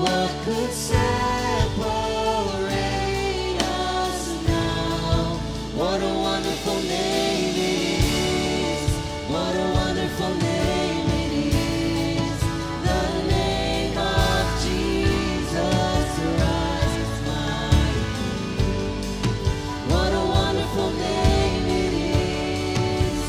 What could separate us now? What a wonderful name it is. What a wonderful name it is. The name of Jesus Christ, my King. What a wonderful name it is.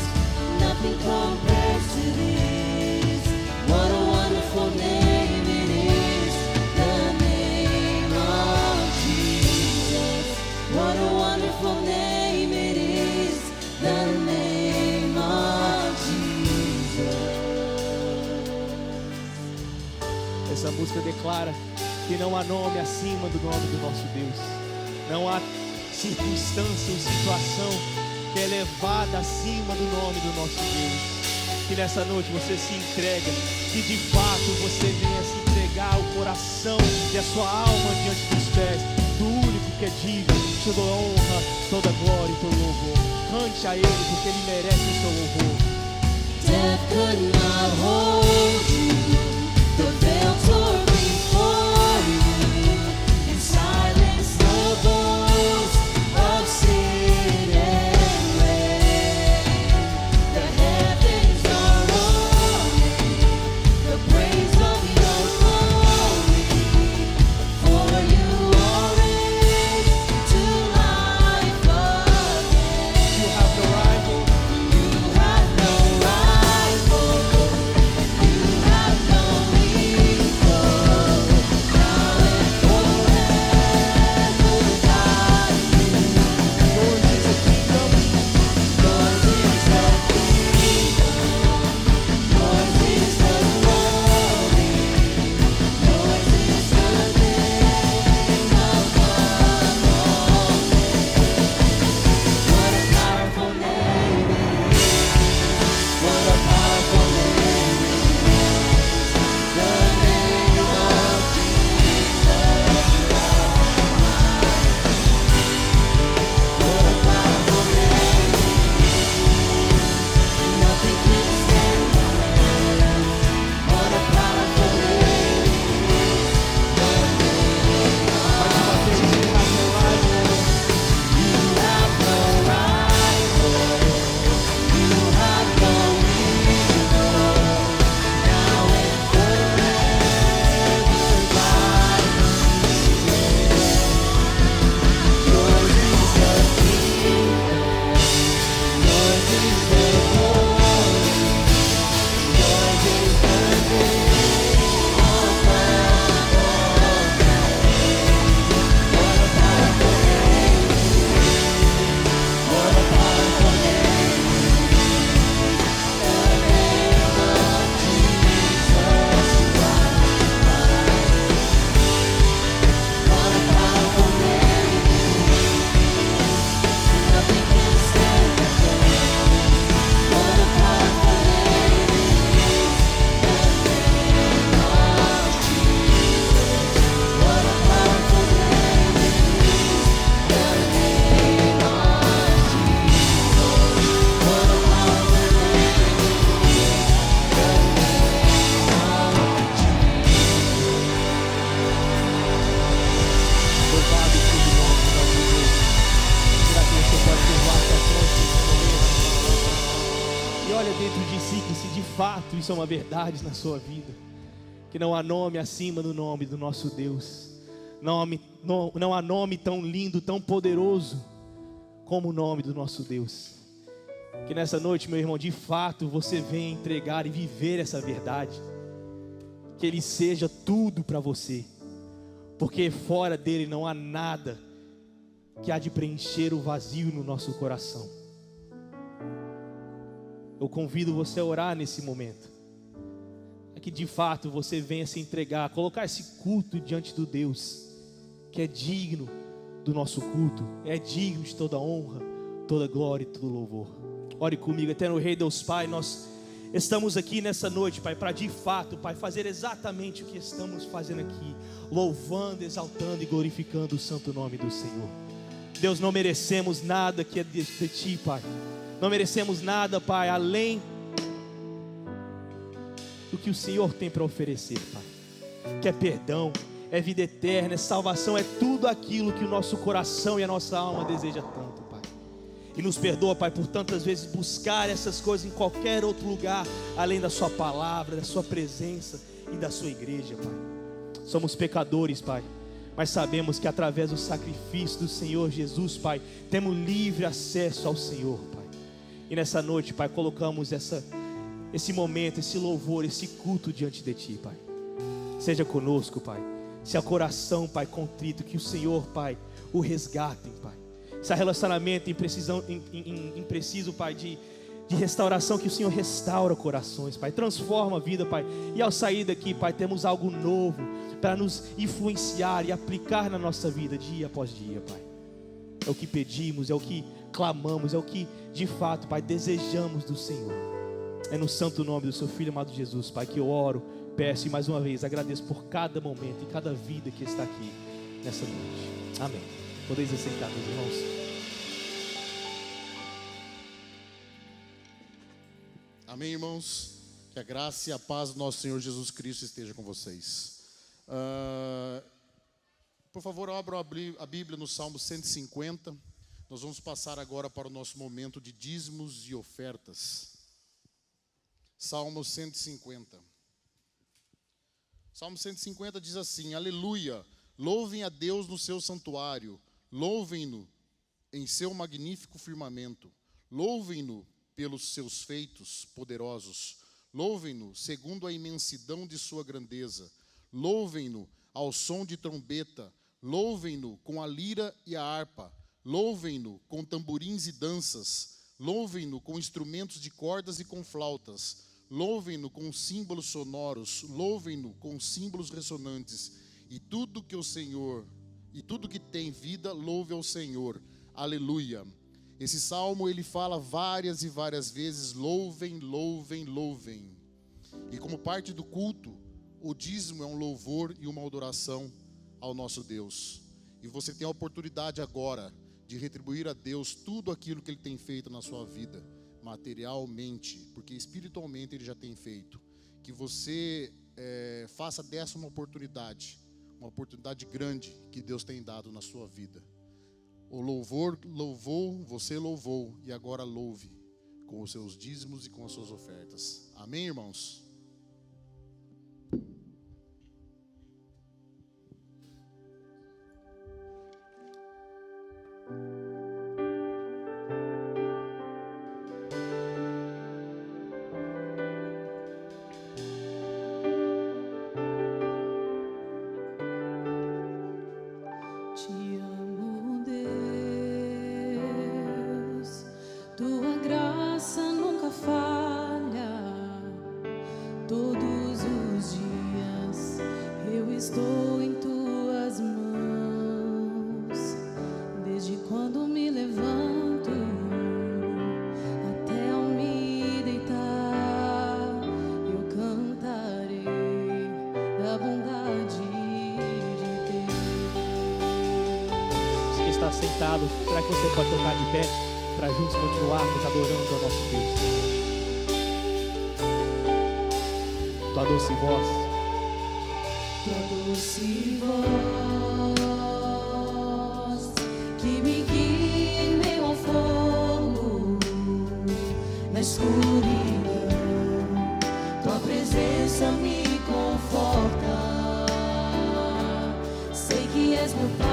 Nothing compares to this. What a wonderful name it is. The name of Jesus. What a wonderful name it is. The name of Jesus. Essa música declara que não há nome acima do nome do nosso Deus. Não há circunstância ou situação que é elevada acima do nome do nosso Deus. Que nessa noite você se entrega, que de fato você venha se entregar o coração e a sua alma diante dos pés do único que é digno de toda honra, toda glória e todo louvor. Cante a Ele, porque Ele merece o seu louvor. Death could not hold you. The veil tore before you. And silence the voice of sin and rain. The heavens are roaring the praise of your glory. For you are raised to life again. You have no rival. You have no rival. You have no equal. Now and forever, God, Yours is the kingdom. yours is the kingdom. Yours is the glory. Yours is the name above all names. What a powerful name it is. What a powerful name it is. The name of Jesus Christ. What a powerful name it is. Nothing can stand against. What a powerful name it is. The name Mais uma vez, you have no rival. You have no rival. You have no equal. Now and forever, God, yours is the kingdom. Yours is the glory. Yours is the name above all names. What a powerful name it is. What a powerful name it is. The name of Jesus Christ. What a powerful name it is. Nothing can stand against. What a powerful name it is. The name of Jesus. What a powerful name it is. The name of Jesus. What a powerful name it is. The Louvado seja o nome do nosso Deus. Será que você pode curvar sua fronte nesse momento? E olha dentro de si que se de fato isso é uma verdade na sua vida, que não há nome acima do nome do nosso Deus. Não há nome tão lindo, tão poderoso como o nome do nosso Deus. Que nessa noite, meu irmão, de fato você venha entregar e viver essa verdade. Que Ele seja tudo para você. Porque fora dele não há nada que há de preencher o vazio no nosso coração. Eu convido você a orar nesse momento. É que de fato você venha se entregar, colocar esse culto diante do Deus que é digno do nosso culto, é digno de toda honra, toda glória e todo louvor. Ore comigo. Eterno Rei, Deus Pai, nós estamos aqui nessa noite, Pai, para de fato, Pai, fazer exatamente o que estamos fazendo aqui, louvando, exaltando e glorificando o santo nome do Senhor. Deus, não merecemos nada que é de Ti, Pai. Não merecemos nada, Pai, além do que o Senhor tem para oferecer, Pai. Que é perdão, é vida eterna, é salvação, é tudo aquilo que o nosso coração e a nossa alma deseja tanto, Pai. E nos perdoa, Pai, por tantas vezes buscar essas coisas em qualquer outro lugar, além da sua palavra, da sua presença e da sua igreja, Pai. Somos pecadores, Pai, mas sabemos que através do sacrifício do Senhor Jesus, Pai, temos livre acesso ao Senhor, Pai. E nessa noite, Pai, colocamos esse momento, esse louvor, esse culto diante de Ti, Pai. Seja conosco, Pai. Se há coração, Pai, contrito, que o Senhor, Pai, o resgatem, Pai. Se há relacionamento impreciso, Pai, de restauração, que o Senhor restaura corações, Pai. Transforma a vida, Pai. E ao sair daqui, Pai, temos algo novo para nos influenciar e aplicar na nossa vida dia após dia, Pai. É o que pedimos, é o que clamamos, é o que de fato, Pai, desejamos do Senhor. É no santo nome do seu Filho amado Jesus, Pai, que eu oro, peço e mais uma vez agradeço por cada momento e cada vida que está aqui nessa noite. Amém. Podeis assentar, meus irmãos. Amém, irmãos? Que a graça e a paz do nosso Senhor Jesus Cristo esteja com vocês. Por favor, abram a Bíblia no Salmo 150. Nós vamos passar agora para o nosso momento de dízimos e ofertas. Salmo 150. Salmo 150 diz assim: Aleluia, louvem a Deus no seu santuário, louvem-no em seu magnífico firmamento, louvem-no pelos seus feitos poderosos, louvem-no segundo a imensidão de sua grandeza, louvem-no ao som de trombeta, louvem-no com a lira e a harpa, louvem-no com tamborins e danças, louvem-no com instrumentos de cordas e com flautas, louvem-no com símbolos sonoros, louvem-no com símbolos ressonantes, e tudo que o Senhor, e tudo que tem vida, louve ao Senhor. Aleluia. Esse salmo ele fala várias e várias vezes: louvem, louvem, louvem. E como parte do culto, o dízimo é um louvor e uma adoração ao nosso Deus. E você tem a oportunidade agora de retribuir a Deus tudo aquilo que Ele tem feito na sua vida, materialmente, porque espiritualmente Ele já tem feito. Que você faça dessa uma oportunidade grande que Deus tem dado na sua vida. O louvor louvou, você louvou, e agora louve com os seus dízimos e com as suas ofertas. Amém, irmãos? Tua graça nunca falha. Todos os dias eu estou em tuas mãos. Desde quando me levanto até ao me deitar, eu cantarei da bondade de Deus. Você que está sentado, será que você pode tocar de pé para juntos continuarmos adorando ao nosso Deus? Tua doce voz, Tua doce voz que me guia em meio ao fogo, na escuridão, tua presença me conforta. Sei que és meu Pai.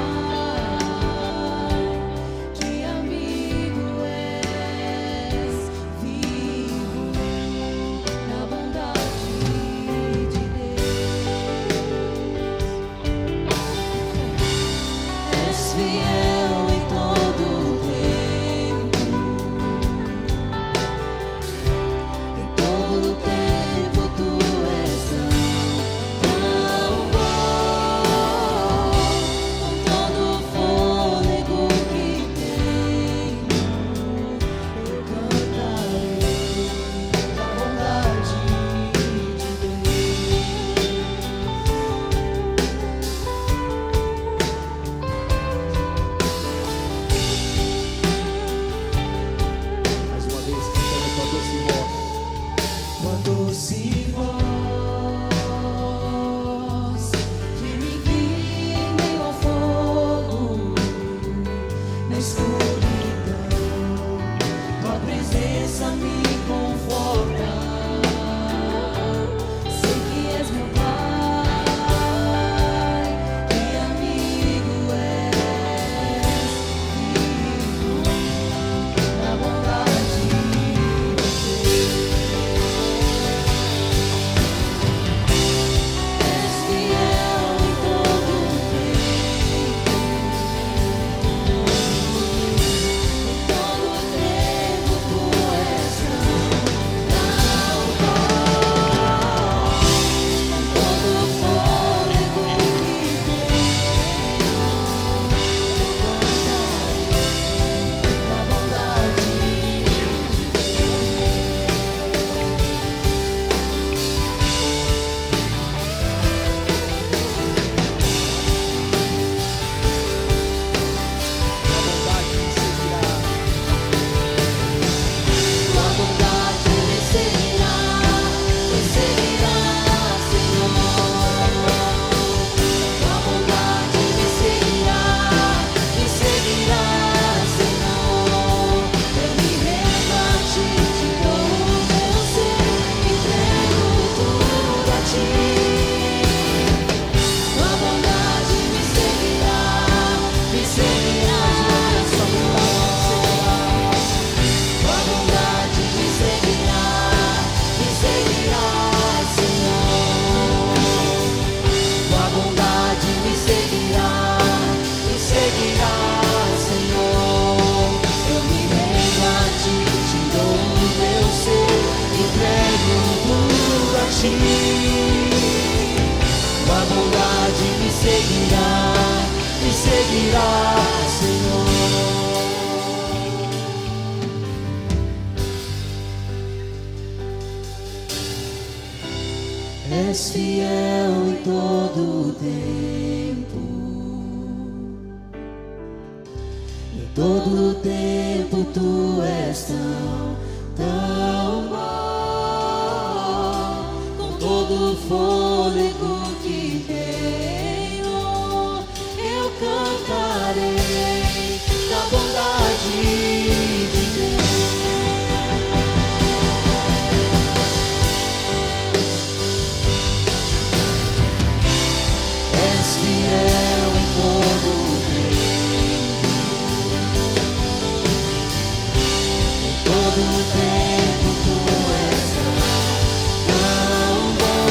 Todo tempo tu és santo. tua bondade me seguirá, Senhor. És fiel em todo o tempo, em todo o tempo tu és tão bom, com todo o fôlego que tenho, eu cantarei da bondade de Deus. És fiel em todo o tempo, em todo o tempo tu és tão bom,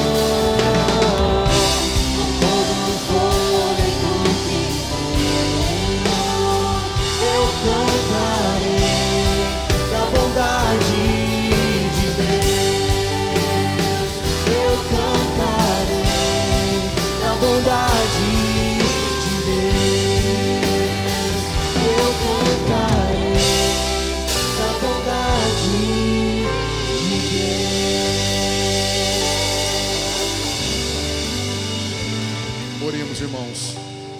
com todo o fôlego que tenho, eu cantarei da bondade de Deus. Eu cantarei da bondade de Deus. Eu cantarei da bondade de Deus. Oremos, irmãos.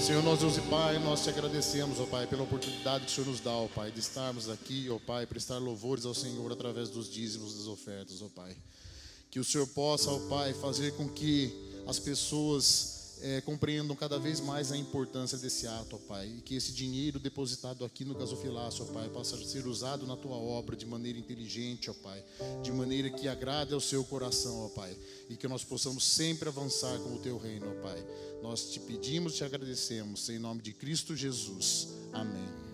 Senhor, nosso Deus e Pai, nós te agradecemos, ó Pai, pela oportunidade que o Senhor nos dá, ó Pai, de estarmos aqui, ó Pai, prestar louvores ao Senhor através dos dízimos e das ofertas, ó Pai. Que o Senhor possa, ó Pai, fazer com que as pessoas compreendam cada vez mais a importância desse ato, ó Pai, e que esse dinheiro depositado aqui no gasofilácio, ó Pai, possa ser usado na Tua obra de maneira inteligente, ó Pai, de maneira que agrade ao Seu coração, ó Pai, e que nós possamos sempre avançar com o Teu reino, ó Pai. Nós te pedimos, te agradecemos, em nome de Cristo Jesus. Amém.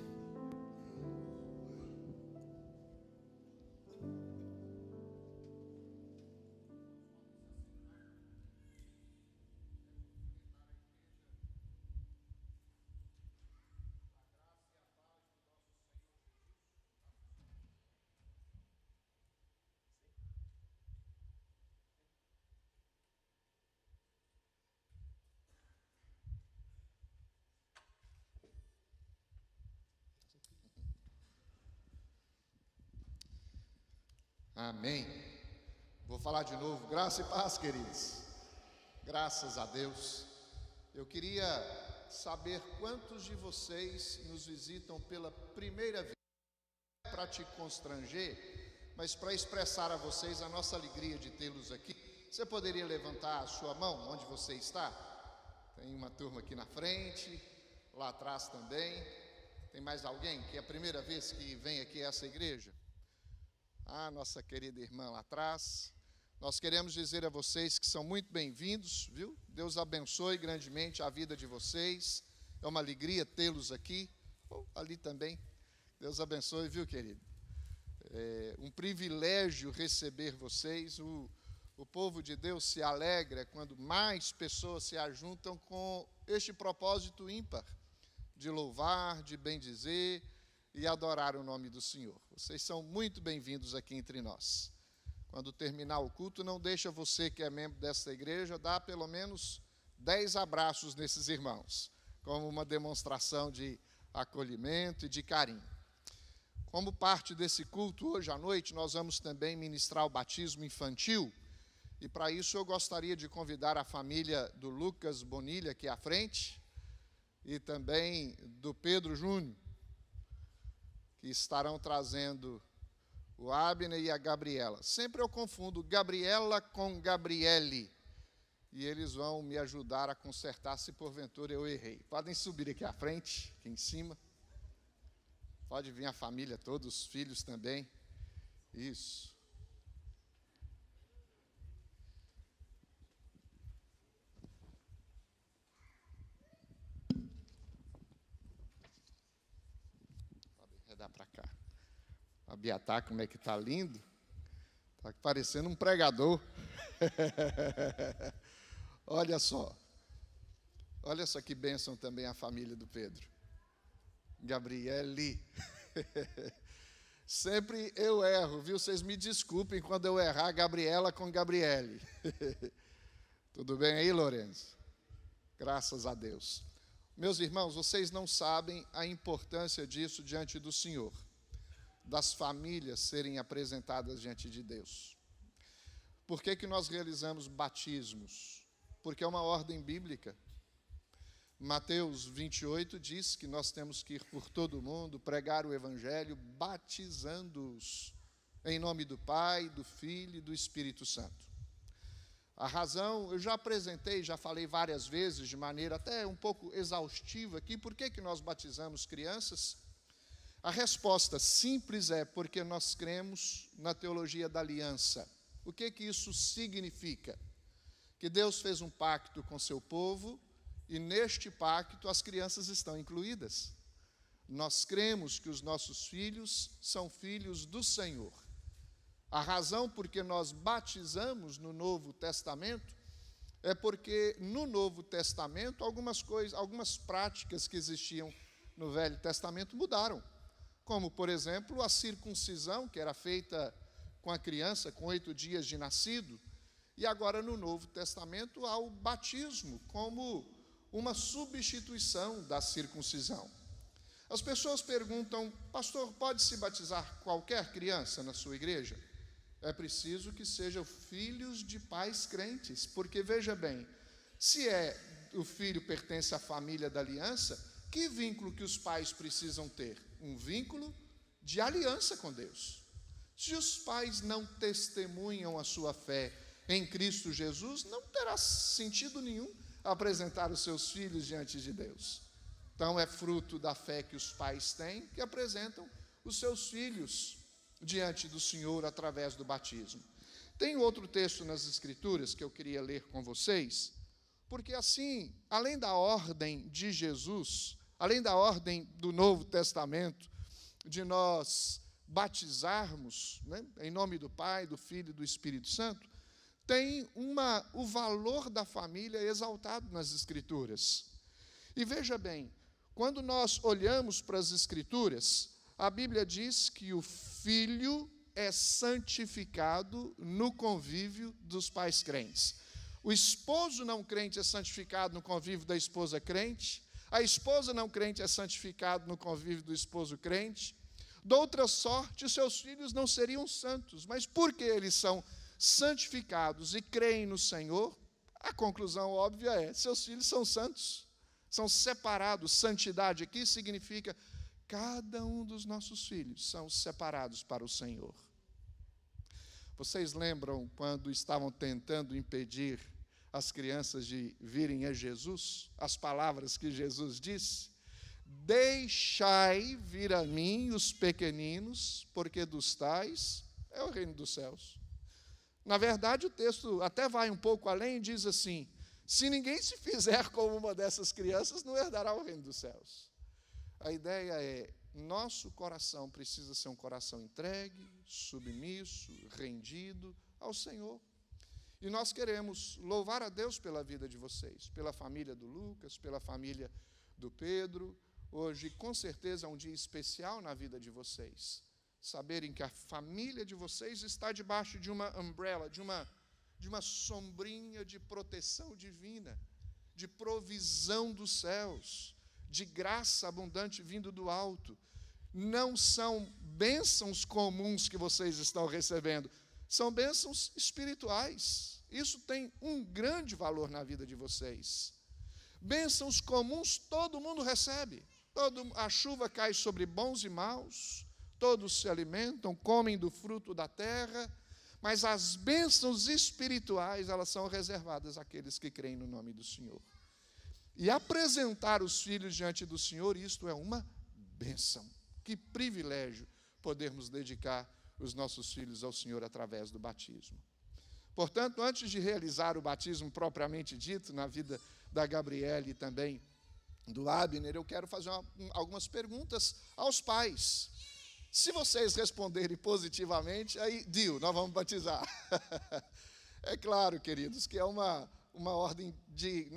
Amém. Vou falar de novo. Graça e paz, queridos. Graças a Deus. Eu queria saber quantos de vocês nos visitam pela primeira vez. Para te constranger, mas para expressar a vocês a nossa alegria de tê-los aqui. Você poderia levantar a sua mão onde você está? Tem uma turma aqui na frente, lá atrás também. Tem mais alguém que é a primeira vez que vem aqui a essa igreja? Ah, nossa querida irmã lá atrás. Nós queremos dizer a vocês que são muito bem-vindos, viu? Deus abençoe grandemente a vida de vocês. É uma alegria tê-los aqui. Ali também. Deus abençoe, viu, querido? É um privilégio receber vocês. O povo de Deus se alegra quando mais pessoas se ajuntam com este propósito ímpar de louvar, de bendizer e adorar o nome do Senhor. Vocês são muito bem-vindos aqui entre nós. Quando terminar o culto, não deixa você que é membro desta igreja dar pelo menos 10 abraços nesses irmãos, como uma demonstração de acolhimento e de carinho. Como parte desse culto, hoje à noite, nós vamos também ministrar o batismo infantil, e para isso eu gostaria de convidar a família do Lucas Bonilha aqui à frente, e também do Pedro Júnior, que estarão trazendo o Abner e a Gabriela. Sempre eu confundo Gabriela com Gabriele, e eles vão me ajudar a consertar se porventura eu errei. Podem subir aqui à frente, aqui em cima. Pode vir a família toda, os filhos também. Isso. Dá para cá. A Biatá, como é que está lindo. Está parecendo um pregador. Olha só. Olha só que bênção também a família do Pedro. Gabriele. Sempre eu erro, viu? Vocês me desculpem quando eu errar Gabriela com Gabriele. Tudo bem aí, Lourenço? Graças a Deus. Meus irmãos, vocês não sabem a importância disso diante do Senhor, das famílias serem apresentadas diante de Deus. Por que nós realizamos batismos? Porque é uma ordem bíblica. Mateus 28 diz que nós temos que ir por todo o mundo, pregar o Evangelho, batizando-os em nome do Pai, do Filho e do Espírito Santo. A razão, eu já apresentei, já falei várias vezes, de maneira até um pouco exaustiva aqui, por que nós batizamos crianças? A resposta simples é porque nós cremos na teologia da aliança. O que isso significa? Que Deus fez um pacto com seu povo, e neste pacto as crianças estão incluídas. Nós cremos que os nossos filhos são filhos do Senhor. A razão por que nós batizamos no Novo Testamento é porque no Novo Testamento algumas práticas que existiam no Velho Testamento mudaram. Como, por exemplo, a circuncisão, que era feita com a criança com 8 dias de nascido, e agora no Novo Testamento há o batismo como uma substituição da circuncisão. As pessoas perguntam, pastor, pode-se batizar qualquer criança na sua igreja? É preciso que sejam filhos de pais crentes, porque veja bem, se o filho pertence à família da aliança, que vínculo que os pais precisam ter? Um vínculo de aliança com Deus. Se os pais não testemunham a sua fé em Cristo Jesus, não terá sentido nenhum apresentar os seus filhos diante de Deus. Então é fruto da fé que os pais têm que apresentam os seus filhos diante do Senhor através do batismo. Tem outro texto nas Escrituras que eu queria ler com vocês, porque assim, além da ordem de Jesus, além da ordem do Novo Testamento, de nós batizarmos, né, em nome do Pai, do Filho e do Espírito Santo, tem o valor da família exaltado nas Escrituras. E veja bem, quando nós olhamos para as Escrituras, a Bíblia diz que o filho é santificado no convívio dos pais crentes. O esposo não crente é santificado no convívio da esposa crente, a esposa não crente é santificada no convívio do esposo crente. De outra sorte, os seus filhos não seriam santos, mas porque eles são santificados e creem no Senhor, a conclusão óbvia é, seus filhos são santos, são separados. Santidade aqui significa cada um dos nossos filhos são separados para o Senhor. Vocês lembram quando estavam tentando impedir as crianças de virem a Jesus? As palavras que Jesus disse: deixai vir a mim os pequeninos, porque dos tais é o reino dos céus. Na verdade, o texto até vai um pouco além e diz assim: se ninguém se fizer como uma dessas crianças, não herdará o reino dos céus. A ideia é, nosso coração precisa ser um coração entregue, submisso, rendido ao Senhor. E nós queremos louvar a Deus pela vida de vocês, pela família do Lucas, pela família do Pedro. Hoje, com certeza, é um dia especial na vida de vocês. Saberem que a família de vocês está debaixo de uma umbrella, de uma sombrinha de proteção divina, de provisão dos céus, de graça abundante vindo do alto. Não são bênçãos comuns que vocês estão recebendo, são bênçãos espirituais. Isso tem um grande valor na vida de vocês. Bênçãos comuns todo mundo recebe. A chuva cai sobre bons e maus, todos se alimentam, comem do fruto da terra, mas as bênçãos espirituais, elas são reservadas àqueles que creem no nome do Senhor. E apresentar os filhos diante do Senhor, isto é uma bênção. Que privilégio podermos dedicar os nossos filhos ao Senhor através do batismo. Portanto, antes de realizar o batismo propriamente dito, na vida da Gabriele e também do Abner, eu quero fazer algumas perguntas aos pais. Se vocês responderem positivamente, aí, nós vamos batizar. É claro, queridos, que é uma ordem de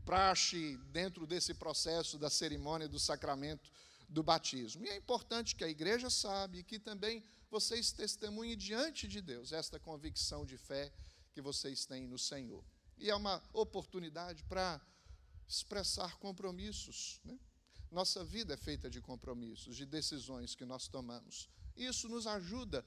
praxe dentro desse processo da cerimônia do sacramento do batismo. E é importante que a igreja saiba e que também vocês testemunhem diante de Deus esta convicção de fé que vocês têm no Senhor. E é uma oportunidade para expressar compromissos, né? Nossa vida é feita de compromissos, de decisões que nós tomamos. Isso nos ajuda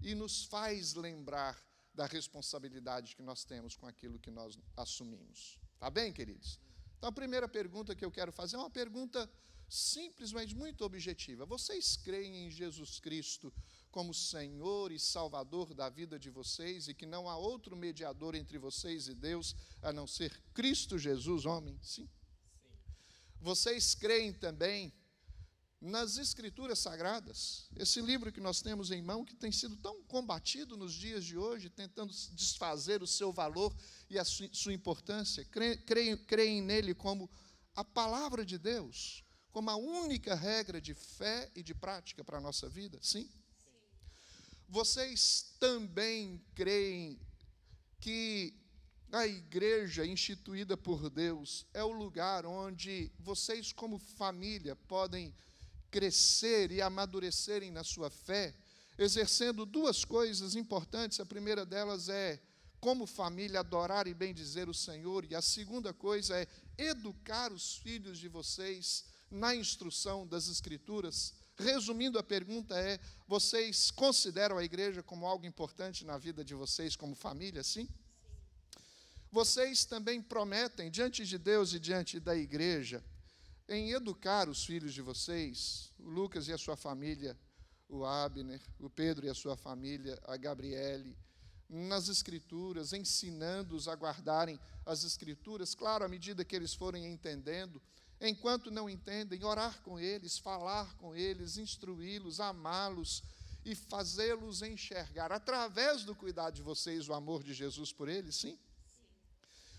e nos faz lembrar da responsabilidade que nós temos com aquilo que nós assumimos. Tá bem, queridos? Então, a primeira pergunta que eu quero fazer é uma pergunta simples, mas muito objetiva. Vocês creem em Jesus Cristo como Senhor e Salvador da vida de vocês e que não há outro mediador entre vocês e Deus a não ser Cristo Jesus, homem? Sim. Vocês creem também nas Escrituras Sagradas, esse livro que nós temos em mão, que tem sido tão combatido nos dias de hoje, tentando desfazer o seu valor e a sua importância? Creem nele como a palavra de Deus, como a única regra de fé e de prática para a nossa vida? Sim? Vocês também creem que a igreja instituída por Deus é o lugar onde vocês, como família, podem crescer e amadurecerem na sua fé, exercendo duas coisas importantes? A primeira delas é, como família, adorar e bendizer o Senhor, e a segunda coisa é educar os filhos de vocês na instrução das Escrituras. Resumindo, a pergunta é: vocês consideram a igreja como algo importante na vida de vocês como família? Sim? Vocês também prometem, diante de Deus e diante da igreja, em educar os filhos de vocês, o Lucas e a sua família, o Abner, o Pedro e a sua família, a Gabriele, nas Escrituras, ensinando-os a guardarem as Escrituras, claro, à medida que eles forem entendendo. Enquanto não entendem, orar com eles, falar com eles, instruí-los, amá-los e fazê-los enxergar, através do cuidado de vocês, o amor de Jesus por eles? Sim?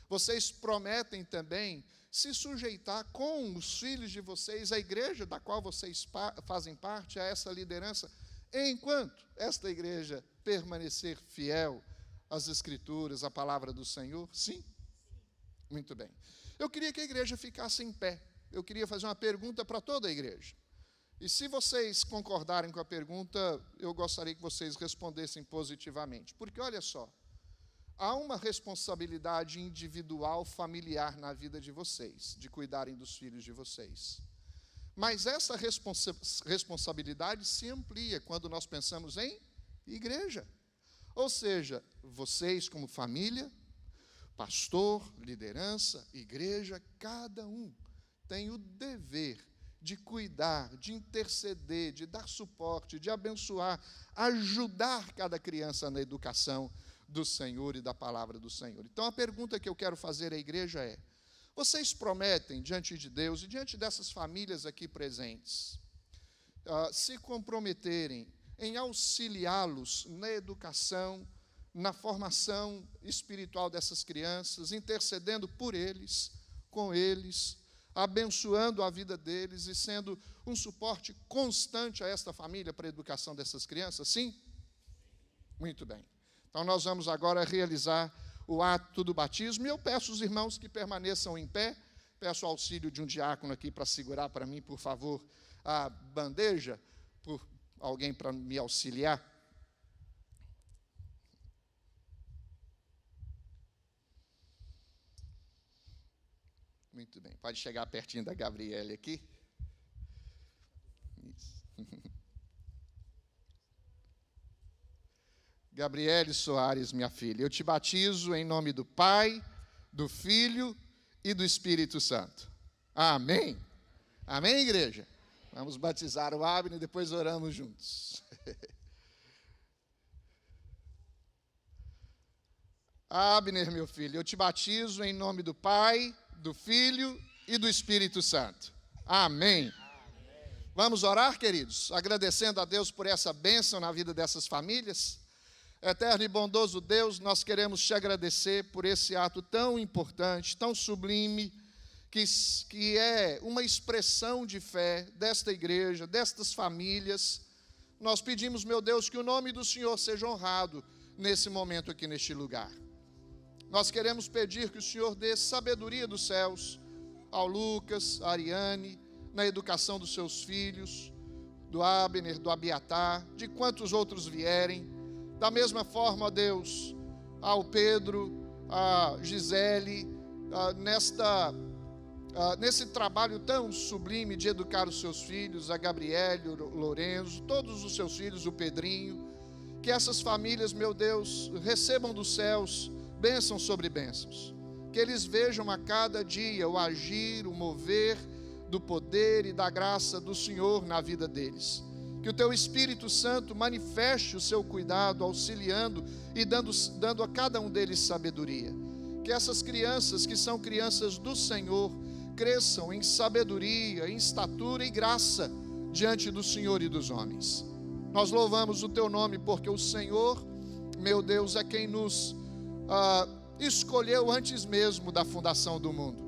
Vocês prometem também se sujeitar com os filhos de vocês, a igreja da qual vocês fazem parte, a essa liderança, enquanto esta igreja permanecer fiel às Escrituras, à palavra do Senhor? Sim? Muito bem. Eu queria que a igreja ficasse em pé. Eu queria fazer uma pergunta para toda a igreja. E se vocês concordarem com a pergunta, eu gostaria que vocês respondessem positivamente. Porque, olha só, há uma responsabilidade individual, familiar na vida de vocês, de cuidarem dos filhos de vocês. Mas essa responsabilidade se amplia quando nós pensamos em igreja. Ou seja, vocês como família, pastor, liderança, igreja, cada um tem o dever de cuidar, de interceder, de dar suporte, de abençoar, ajudar cada criança na educação do Senhor e da palavra do Senhor. Então, a pergunta que eu quero fazer à igreja é: vocês prometem diante de Deus e diante dessas famílias aqui presentes, se comprometerem em auxiliá-los na educação, na formação espiritual dessas crianças, intercedendo por eles, com eles, abençoando a vida deles e sendo um suporte constante a esta família para a educação dessas crianças? Sim? Muito bem. Então, nós vamos agora realizar o ato do batismo, e eu peço aos irmãos que permaneçam em pé. Peço o auxílio de um diácono aqui para segurar para mim, por favor, a bandeja, por alguém para me auxiliar. Muito bem, pode chegar pertinho da Gabriele aqui. Isso. Gabriele Soares, minha filha, eu te batizo em nome do Pai, do Filho e do Espírito Santo. Amém? Amém, igreja? Vamos batizar o Abner e depois oramos juntos. Abner, meu filho, eu te batizo em nome do Pai, do Filho e do Espírito Santo. Amém. Vamos orar, queridos, agradecendo a Deus por essa bênção na vida dessas famílias. Eterno e bondoso Deus, nós queremos te agradecer por esse ato tão importante, tão sublime, que é uma expressão de fé desta igreja, destas famílias. Nós pedimos, meu Deus, que o nome do Senhor seja honrado nesse momento aqui neste lugar. Nós queremos pedir que o Senhor dê sabedoria dos céus ao Lucas, à Ariane, na educação dos seus filhos, do Abner, do Abiatar, de quantos outros vierem. Da mesma forma, ó Deus, ao Pedro, a Gisele, nesse trabalho tão sublime de educar os seus filhos, a Gabriele, o Lorenzo, todos os seus filhos, o Pedrinho, que essas famílias, meu Deus, recebam dos céus bênçãos sobre bênçãos, que eles vejam a cada dia o agir, o mover do poder e da graça do Senhor na vida deles. Que o Teu Espírito Santo manifeste o Seu cuidado, auxiliando e dando a cada um deles sabedoria. Que essas crianças, que são crianças do Senhor, cresçam em sabedoria, em estatura e graça diante do Senhor e dos homens. Nós louvamos o Teu nome porque o Senhor, meu Deus, é quem nos escolheu antes mesmo da fundação do mundo.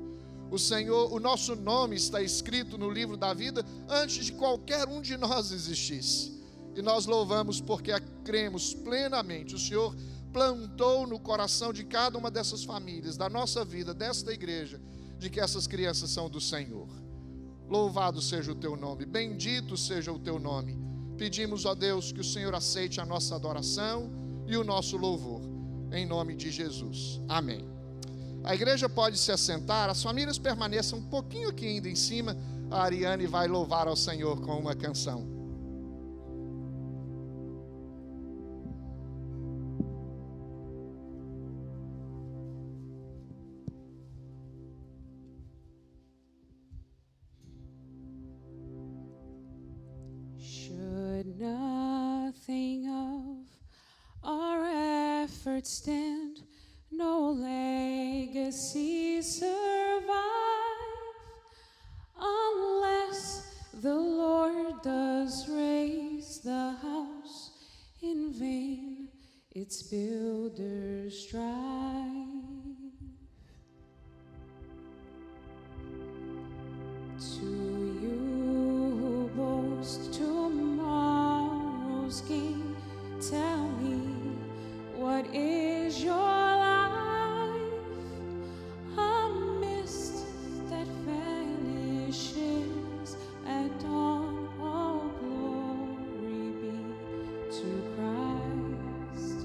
O Senhor, o nosso nome está escrito no livro da vida antes de qualquer um de nós existisse. E nós louvamos porque cremos plenamente. O Senhor plantou no coração de cada uma dessas famílias, da nossa vida, desta igreja, de que essas crianças são do Senhor. Louvado seja o Teu nome, bendito seja o Teu nome. Pedimos, ó Deus, que o Senhor aceite a nossa adoração e o nosso louvor, em nome de Jesus. Amém. A igreja pode se assentar, as famílias permaneçam um pouquinho aqui ainda em cima. A Ariane vai louvar ao Senhor com uma canção. Should nothing of our efforts stand, no legacy survive, unless the Lord does raise the house, in vain its builders strive. To you who boast tomorrow's gain, tell me, what is your life? A mist that vanishes at dawn. All glory be to Christ.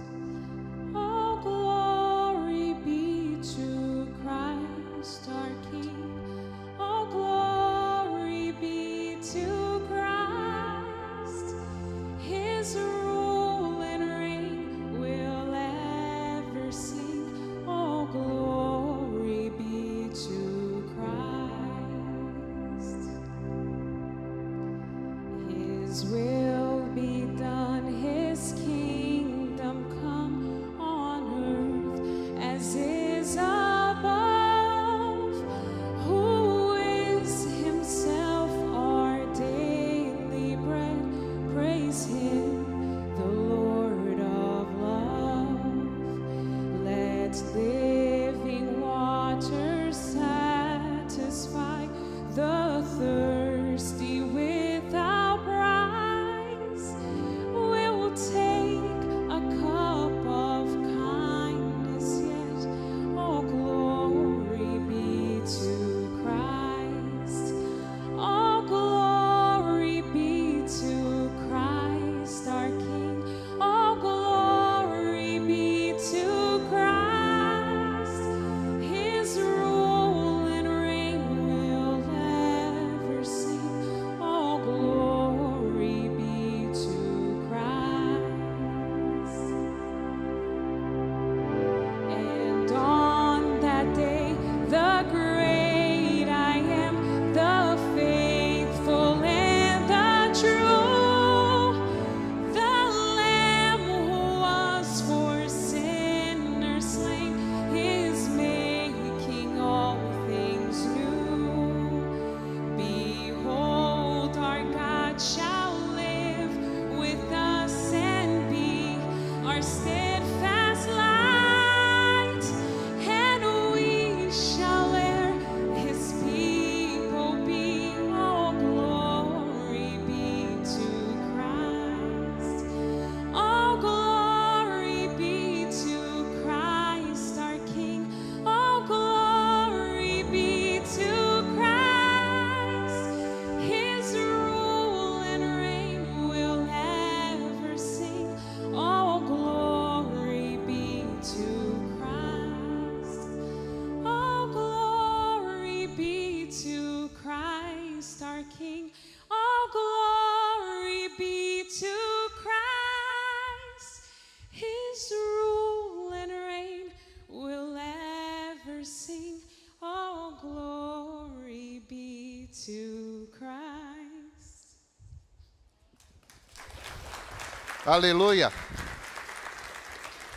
Aleluia.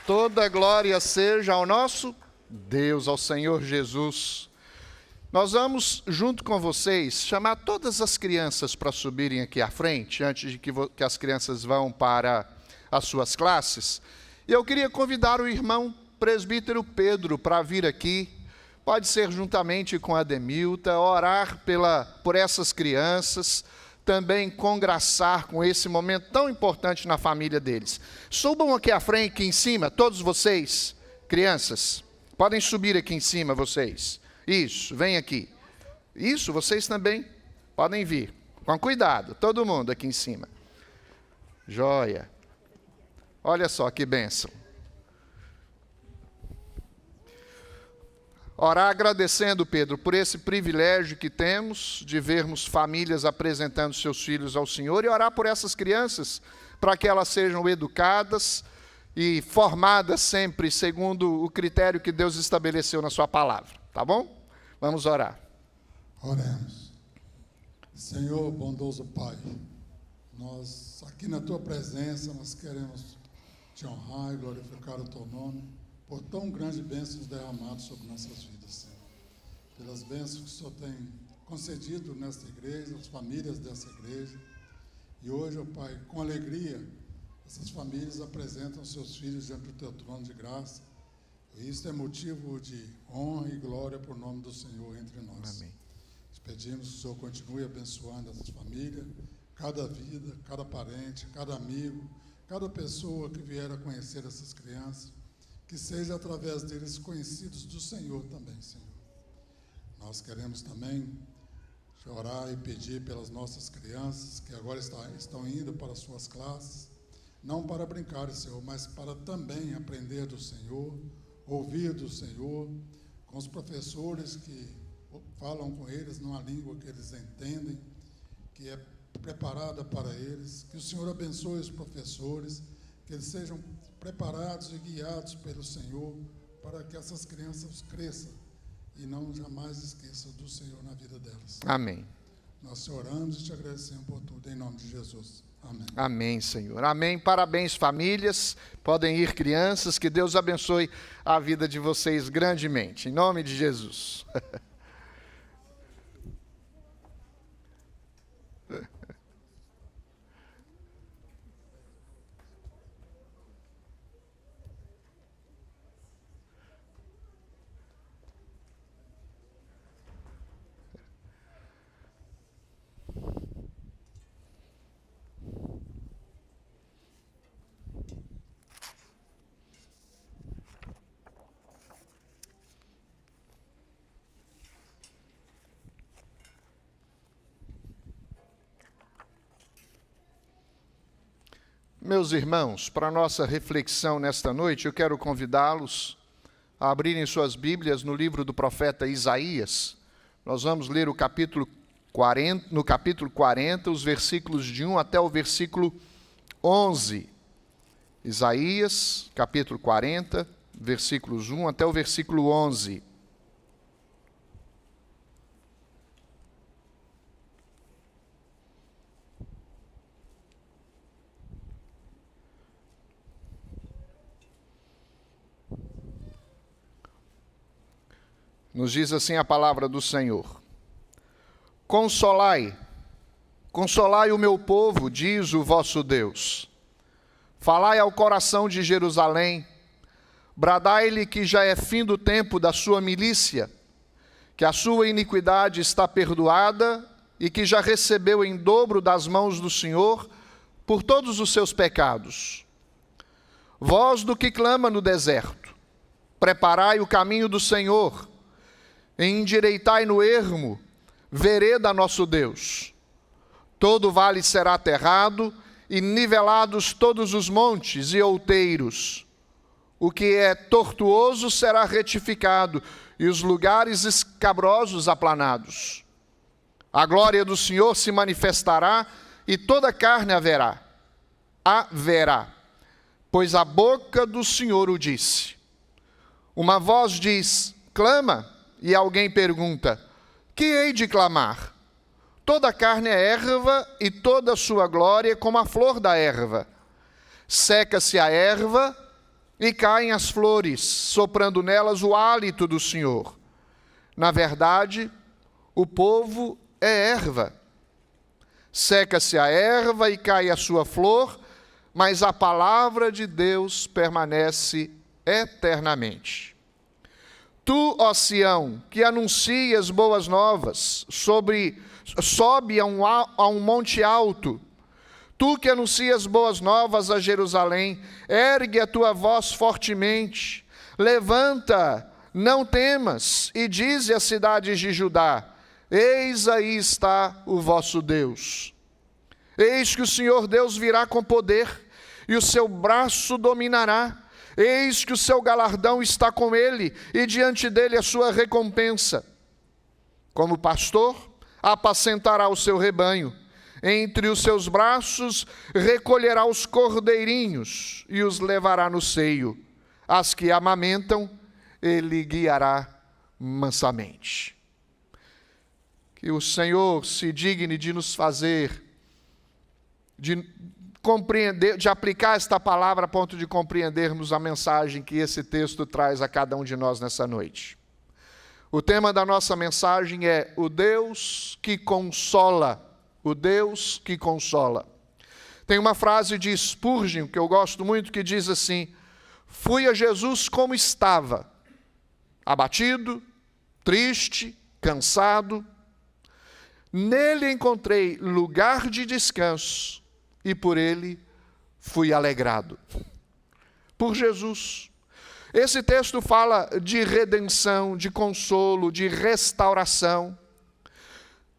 Toda glória seja ao nosso Deus, ao Senhor Jesus. Nós vamos, junto com vocês, chamar todas as crianças para subirem aqui à frente, antes de que as crianças vão para as suas classes. E eu queria convidar o irmão presbítero Pedro para vir aqui, pode ser juntamente com a Demilta, orar por essas crianças, também congraçar com esse momento tão importante na família deles. Subam aqui à frente, aqui em cima, todos vocês, crianças, podem subir aqui em cima, vocês. Isso, vem aqui. Isso, vocês também podem vir. Com cuidado, todo mundo aqui em cima. Joia. Olha só que bênção. Orar agradecendo, Pedro, por esse privilégio que temos de vermos famílias apresentando seus filhos ao Senhor e orar por essas crianças, para que elas sejam educadas e formadas sempre segundo o critério que Deus estabeleceu na sua palavra. Tá bom? Vamos orar. Oremos. Senhor, bondoso Pai, nós aqui na Tua presença, nós queremos Te honrar e glorificar o Teu nome, por tão grandes bênçãos derramadas sobre nossas vidas, Senhor. Pelas bênçãos que o Senhor tem concedido nesta igreja, as famílias dessa igreja. E hoje, ó Pai, com alegria, essas famílias apresentam seus filhos diante do Teu trono de graça. E isso é motivo de honra e glória por nome do Senhor entre nós. Amém. Nós pedimos que o Senhor continue abençoando essas famílias, cada vida, cada parente, cada amigo, cada pessoa que vier a conhecer essas crianças, que seja através deles conhecidos do Senhor também, Senhor. Nós queremos também orar e pedir pelas nossas crianças que agora estão indo para as suas classes, não para brincar, Senhor, mas para também aprender do Senhor, ouvir do Senhor, com os professores que falam com eles numa língua que eles entendem, que é preparada para eles. Que o Senhor abençoe os professores, que eles sejam preparados e guiados pelo Senhor, para que essas crianças cresçam e não jamais esqueçam do Senhor na vida delas. Amém. Nós te oramos e te agradecemos por tudo, em nome de Jesus. Amém. Amém, Senhor. Amém. Parabéns, famílias. Podem ir, crianças. Que Deus abençoe a vida de vocês grandemente. Em nome de Jesus. Meus irmãos, para a nossa reflexão nesta noite, eu quero convidá-los a abrirem suas Bíblias no livro do profeta Isaías. Nós vamos ler no capítulo 40, os versículos de 1 até o versículo 11. Isaías, capítulo 40, versículos 1 até o versículo 11. Nos diz assim a palavra do Senhor: Consolai, consolai o meu povo, diz o vosso Deus. Falai ao coração de Jerusalém, bradai-lhe que já é fim do tempo da sua milícia, que a sua iniquidade está perdoada e que já recebeu em dobro das mãos do Senhor por todos os seus pecados. Voz do que clama no deserto, preparai o caminho do Senhor, endireitai no ermo, vereda nosso Deus. Todo vale será aterrado, e nivelados todos os montes e outeiros. O que é tortuoso será retificado, e os lugares escabrosos aplanados. A glória do Senhor se manifestará, e toda carne haverá, pois a boca do Senhor o disse. Uma voz diz, clama, e alguém pergunta, que hei de clamar? Toda carne é erva, e toda a sua glória como a flor da erva. Seca-se a erva e caem as flores, soprando nelas o hálito do Senhor. Na verdade, o povo é erva. Seca-se a erva e cai a sua flor, mas a palavra de Deus permanece eternamente. Tu, ó Sião, que anuncias boas novas, sobe a um monte alto. Tu que anuncias boas novas a Jerusalém, ergue a tua voz fortemente. Levanta, não temas, e dize às cidades de Judá: eis aí está o vosso Deus. Eis que o Senhor Deus virá com poder, e o seu braço dominará. Eis que o seu galardão está com ele, e diante dele a sua recompensa. Como pastor, apacentará o seu rebanho. Entre os seus braços recolherá os cordeirinhos, e os levará no seio. As que amamentam, ele guiará mansamente. Que o Senhor se digne de nos fazer, de compreender, de aplicar esta palavra a ponto de compreendermos a mensagem que esse texto traz a cada um de nós nessa noite. O tema da nossa mensagem é o Deus que consola. O Deus que consola. Tem uma frase de Spurgeon que eu gosto muito que diz assim: fui a Jesus como estava, abatido, triste, cansado. Nele encontrei lugar de descanso e por ele fui alegrado. Por Jesus. Esse texto fala de redenção, de consolo, de restauração.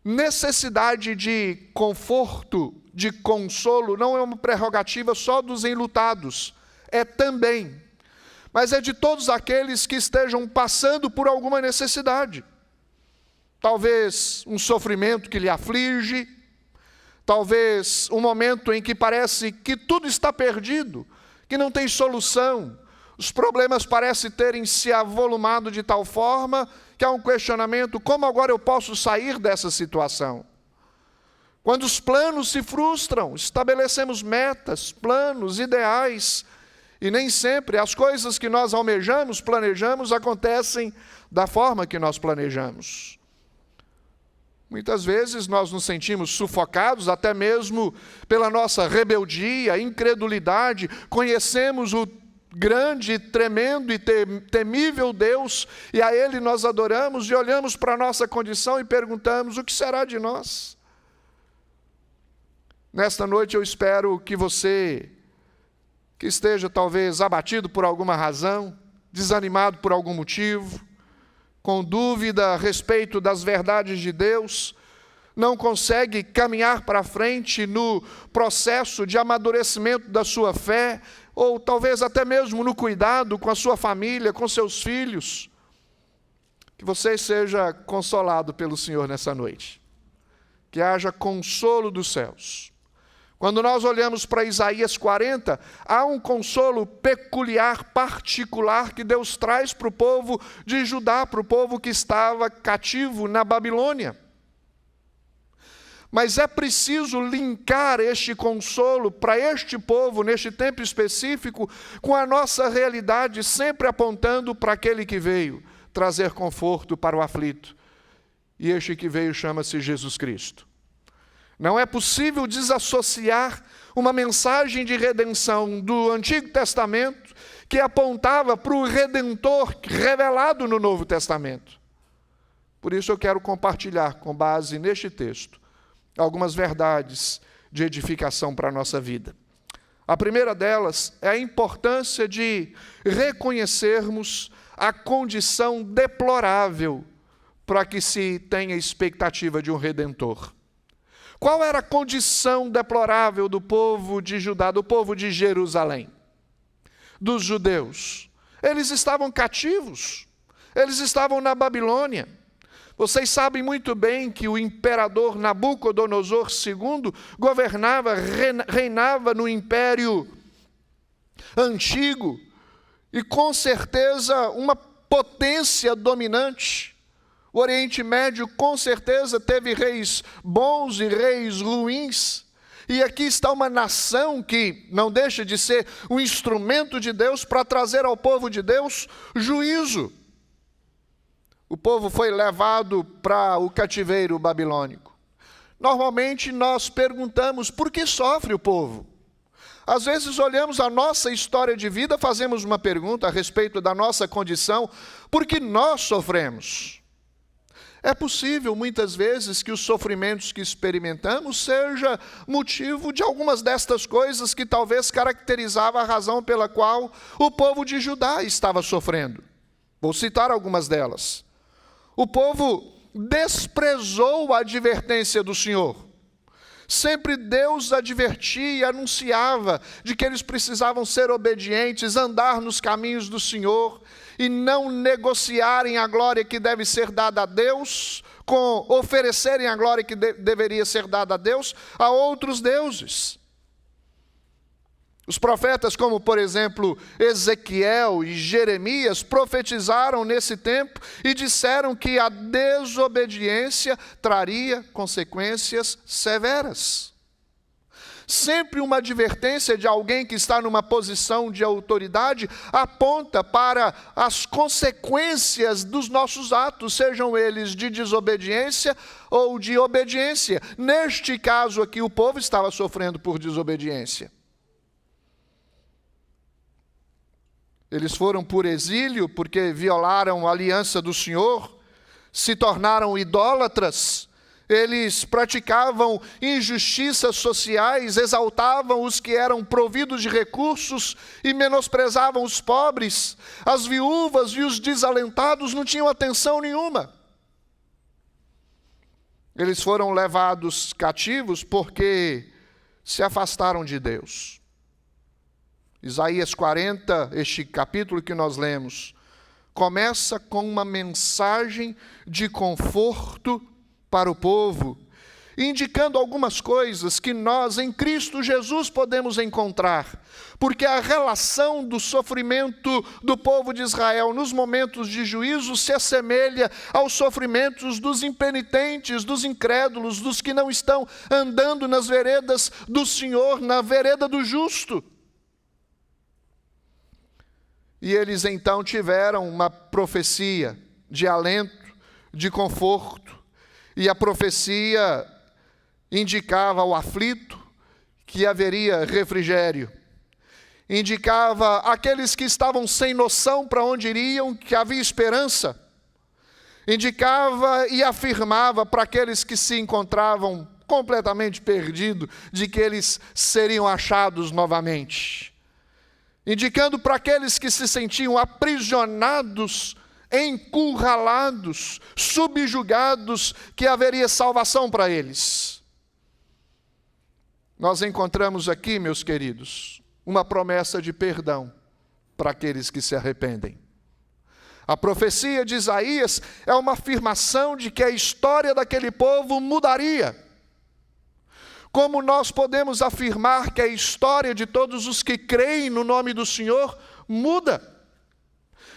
Necessidade de conforto, de consolo, não é uma prerrogativa só dos enlutados, é também, mas é de todos aqueles que estejam passando por alguma necessidade. Talvez um sofrimento que lhe aflige, talvez um momento em que parece que tudo está perdido, que não tem solução, os problemas parecem terem se avolumado de tal forma que há um questionamento: como agora eu posso sair dessa situação? Quando os planos se frustram, estabelecemos metas, planos, ideais, e nem sempre as coisas que nós almejamos, planejamos, acontecem da forma que nós planejamos. Muitas vezes nós nos sentimos sufocados, até mesmo pela nossa rebeldia, incredulidade. Conhecemos o grande, tremendo e temível Deus, e a Ele nós adoramos, e olhamos para a nossa condição e perguntamos: o que será de nós? Nesta noite eu espero que você, que esteja talvez abatido por alguma razão, desanimado por algum motivo, com dúvida a respeito das verdades de Deus, não consegue caminhar para frente no processo de amadurecimento da sua fé, ou talvez até mesmo no cuidado com a sua família, com seus filhos, que você seja consolado pelo Senhor nessa noite, que haja consolo dos céus. Quando nós olhamos para Isaías 40, há um consolo peculiar, particular, que Deus traz para o povo de Judá, para o povo que estava cativo na Babilônia. Mas é preciso linkar este consolo para este povo, neste tempo específico, com a nossa realidade, sempre apontando para aquele que veio trazer conforto para o aflito. E este que veio chama-se Jesus Cristo. Não é possível desassociar uma mensagem de redenção do Antigo Testamento que apontava para o Redentor revelado no Novo Testamento. Por isso eu quero compartilhar, com base neste texto, algumas verdades de edificação para a nossa vida. A primeira delas é a importância de reconhecermos a condição deplorável para que se tenha expectativa de um Redentor. Qual era a condição deplorável do povo de Judá, do povo de Jerusalém, dos judeus? Eles estavam cativos, eles estavam na Babilônia. Vocês sabem muito bem que o imperador Nabucodonosor II reinava no império antigo e com certeza uma potência dominante. O Oriente Médio com certeza teve reis bons e reis ruins. E aqui está uma nação que não deixa de ser um instrumento de Deus para trazer ao povo de Deus juízo. O povo foi levado para o cativeiro babilônico. Normalmente nós perguntamos por que sofre o povo. Às vezes olhamos a nossa história de vida, fazemos uma pergunta a respeito da nossa condição, por que nós sofremos? É possível, muitas vezes, que os sofrimentos que experimentamos seja motivo de algumas destas coisas que talvez caracterizavam a razão pela qual o povo de Judá estava sofrendo. Vou citar algumas delas. O povo desprezou a advertência do Senhor. Sempre Deus advertia e anunciava de que eles precisavam ser obedientes, andar nos caminhos do Senhor e não negociarem a glória que deve ser dada a Deus, com oferecerem a glória que deveria ser dada a Deus a outros deuses. Os profetas, como por exemplo Ezequiel e Jeremias, profetizaram nesse tempo e disseram que a desobediência traria consequências severas. Sempre uma advertência de alguém que está numa posição de autoridade aponta para as consequências dos nossos atos, sejam eles de desobediência ou de obediência. Neste caso aqui, o povo estava sofrendo por desobediência. Eles foram por exílio porque violaram a aliança do Senhor, se tornaram idólatras. Eles praticavam injustiças sociais, exaltavam os que eram providos de recursos e menosprezavam os pobres. As viúvas e os desalentados não tinham atenção nenhuma. Eles foram levados cativos porque se afastaram de Deus. Isaías 40, este capítulo que nós lemos, começa com uma mensagem de conforto para o povo, indicando algumas coisas que nós em Cristo Jesus podemos encontrar, porque a relação do sofrimento do povo de Israel nos momentos de juízo se assemelha aos sofrimentos dos impenitentes, dos incrédulos, dos que não estão andando nas veredas do Senhor, na vereda do justo. E eles então tiveram uma profecia de alento, de conforto, e a profecia indicava ao aflito que haveria refrigério. Indicava àqueles que estavam sem noção para onde iriam que havia esperança. Indicava e afirmava para aqueles que se encontravam completamente perdidos de que eles seriam achados novamente. Indicando para aqueles que se sentiam aprisionados, encurralados, subjugados, que haveria salvação para eles. Nós encontramos aqui, meus queridos, uma promessa de perdão para aqueles que se arrependem. A profecia de Isaías é uma afirmação de que a história daquele povo mudaria. Como nós podemos afirmar que a história de todos os que creem no nome do Senhor muda?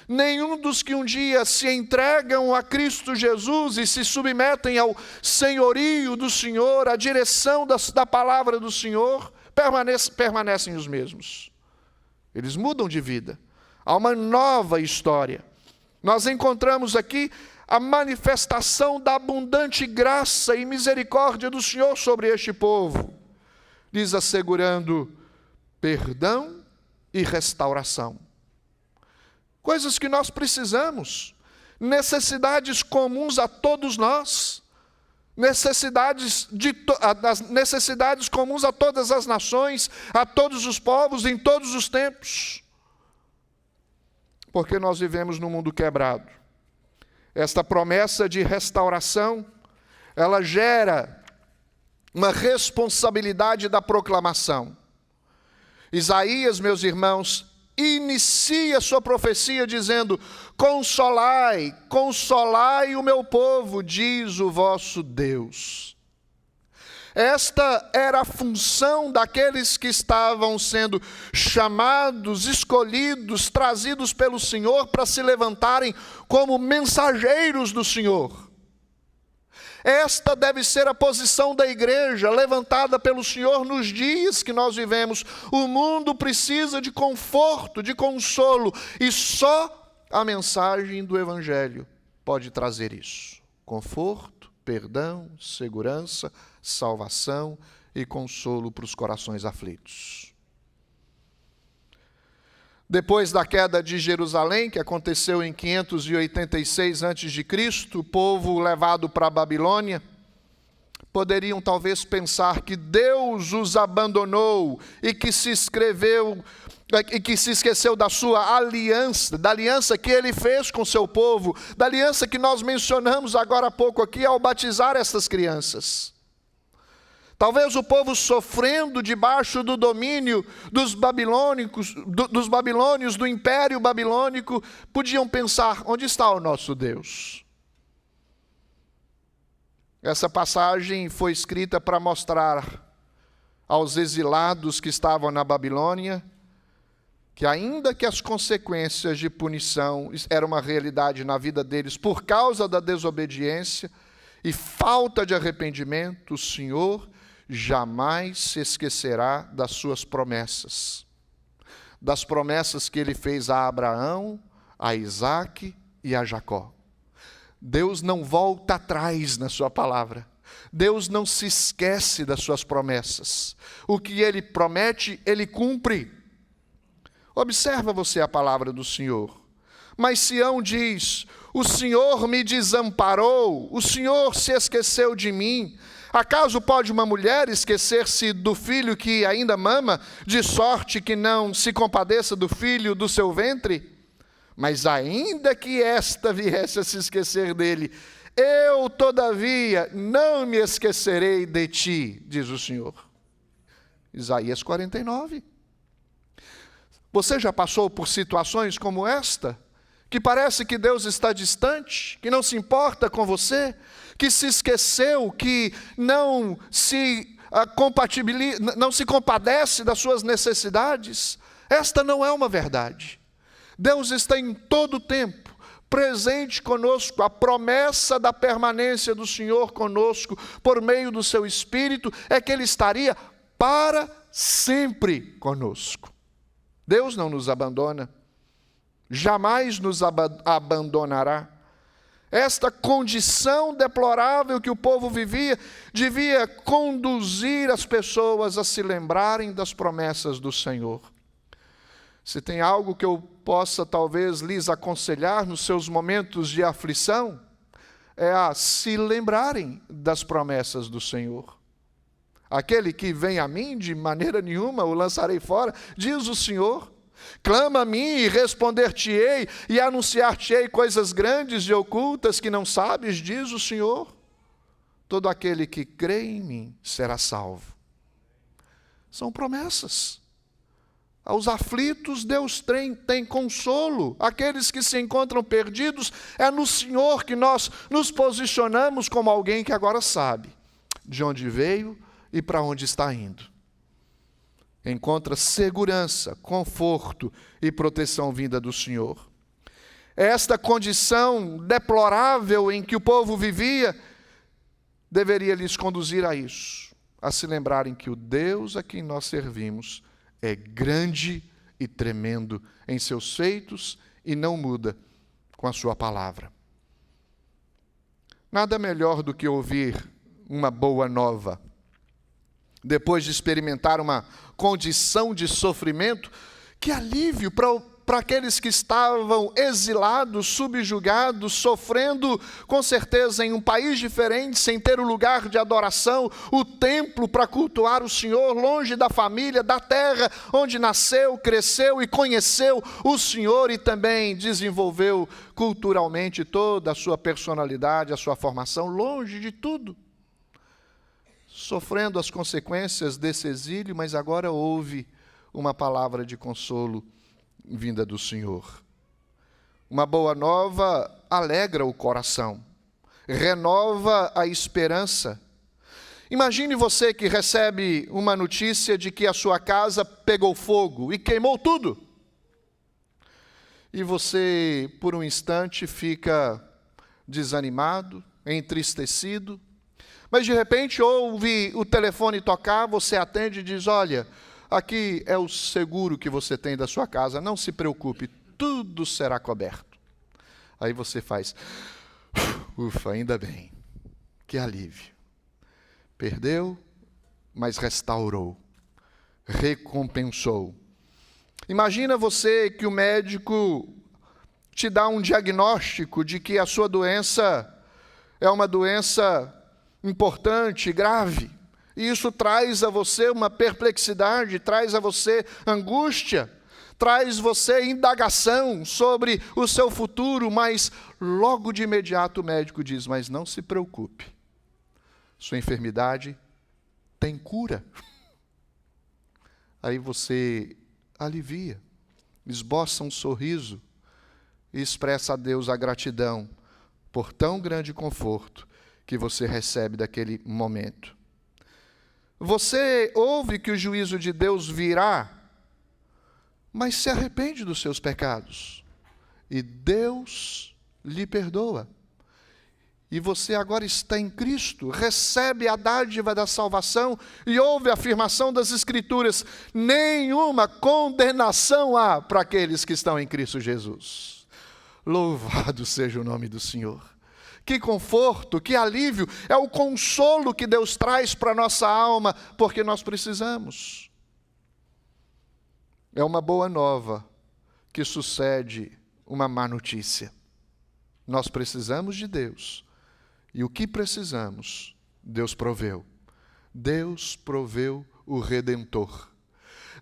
Nenhum dos que um dia se entregam a Cristo Jesus e se submetem ao senhorio do Senhor, à direção da palavra do Senhor, permanecem os mesmos. Eles mudam de vida. Há uma nova história. Nós encontramos aqui a manifestação da abundante graça e misericórdia do Senhor sobre este povo, lhes assegurando perdão e restauração. Coisas que nós precisamos, necessidades comuns a todos nós, necessidades comuns a todas as nações, a todos os povos, em todos os tempos. Porque nós vivemos num mundo quebrado. Esta promessa de restauração, ela gera uma responsabilidade da proclamação. Isaías, meus irmãos, inicia sua profecia dizendo: consolai, consolai o meu povo, diz o vosso Deus. Esta era a função daqueles que estavam sendo chamados, escolhidos, trazidos pelo Senhor para se levantarem como mensageiros do Senhor. Esta deve ser a posição da igreja, levantada pelo Senhor nos dias que nós vivemos. O mundo precisa de conforto, de consolo, e só a mensagem do Evangelho pode trazer isso. Conforto, perdão, segurança, salvação e consolo para os corações aflitos. Depois da queda de Jerusalém, que aconteceu em 586 a.C., o povo levado para a Babilônia, poderiam talvez pensar que Deus os abandonou e que se esqueceu da sua aliança, da aliança que ele fez com seu povo, da aliança que nós mencionamos agora há pouco aqui ao batizar essas crianças. Talvez o povo, sofrendo debaixo do domínio dos babilônicos, dos babilônios, do império babilônico, podiam pensar: onde está o nosso Deus? Essa passagem foi escrita para mostrar aos exilados que estavam na Babilônia que, ainda que as consequências de punição eram uma realidade na vida deles por causa da desobediência e falta de arrependimento, o Senhor jamais se esquecerá das suas promessas. Das promessas que ele fez a Abraão, a Isaque e a Jacó. Deus não volta atrás na sua palavra. Deus não se esquece das suas promessas. O que ele promete, ele cumpre. Observa você a palavra do Senhor. Mas Sião diz: o Senhor me desamparou, o Senhor se esqueceu de mim. Acaso pode uma mulher esquecer-se do filho que ainda mama, de sorte que não se compadeça do filho do seu ventre? Mas ainda que esta viesse a se esquecer dele, eu, todavia, não me esquecerei de ti, diz o Senhor. Isaías 49. Você já passou por situações como esta? Que parece que Deus está distante, que não se importa com você, que se esqueceu, que não se compadece das suas necessidades? Esta não é uma verdade. Deus está em todo o tempo presente conosco. A promessa da permanência do Senhor conosco por meio do seu Espírito é que Ele estaria para sempre conosco. Deus não nos abandona, jamais nos abandonará. Esta condição deplorável que o povo vivia devia conduzir as pessoas a se lembrarem das promessas do Senhor. Se tem algo que eu possa talvez lhes aconselhar nos seus momentos de aflição, é a se lembrarem das promessas do Senhor. Aquele que vem a mim, de maneira nenhuma o lançarei fora, diz o Senhor. Clama a mim e responder-te-ei, e anunciar-te-ei coisas grandes e ocultas que não sabes, diz o Senhor. Todo aquele que crê em mim será salvo. São promessas. Aos aflitos Deus tem consolo. Aqueles que se encontram perdidos, é no Senhor que nós nos posicionamos como alguém que agora sabe de onde veio e para onde está indo. Encontra segurança, conforto e proteção vinda do Senhor. Esta condição deplorável em que o povo vivia deveria lhes conduzir a isso, a se lembrarem que o Deus a quem nós servimos é grande e tremendo em seus feitos e não muda com a sua palavra. Nada melhor do que ouvir uma boa nova. Depois de experimentar uma condição de sofrimento, que alívio para aqueles que estavam exilados, subjugados, sofrendo com certeza em um país diferente, sem ter o lugar de adoração, o templo para cultuar o Senhor, longe da família, da terra onde nasceu, cresceu e conheceu o Senhor e também desenvolveu culturalmente toda a sua personalidade, a sua formação, longe de tudo. Sofrendo as consequências desse exílio, mas agora ouve uma palavra de consolo vinda do Senhor. Uma boa nova alegra o coração, renova a esperança. Imagine você que recebe uma notícia de que a sua casa pegou fogo e queimou tudo. E você, por um instante, fica desanimado, entristecido, Mas de repente ouve o telefone tocar, você atende e diz: olha, aqui é o seguro que você tem da sua casa, não se preocupe, tudo será coberto. Aí você faz: ufa, ainda bem, que alívio. Perdeu, mas restaurou, recompensou. Imagina você que o médico te dá um diagnóstico de que a sua doença é uma doença importante, grave. E isso traz a você uma perplexidade, traz a você angústia, traz você indagação sobre o seu futuro, mas logo de imediato o médico diz: mas não se preocupe, sua enfermidade tem cura. Aí você alivia, esboça um sorriso e expressa a Deus a gratidão por tão grande conforto que você recebe daquele momento. Você ouve que o juízo de Deus virá, mas se arrepende dos seus pecados, e Deus lhe perdoa. E você agora está em Cristo, recebe a dádiva da salvação e ouve a afirmação das Escrituras: nenhuma condenação há para aqueles que estão em Cristo Jesus. Louvado seja o nome do Senhor. Que conforto, que alívio, é o consolo que Deus traz para a nossa alma, porque nós precisamos. É uma boa nova que sucede uma má notícia. Nós precisamos de Deus. E o que precisamos, Deus proveu. Deus proveu o Redentor.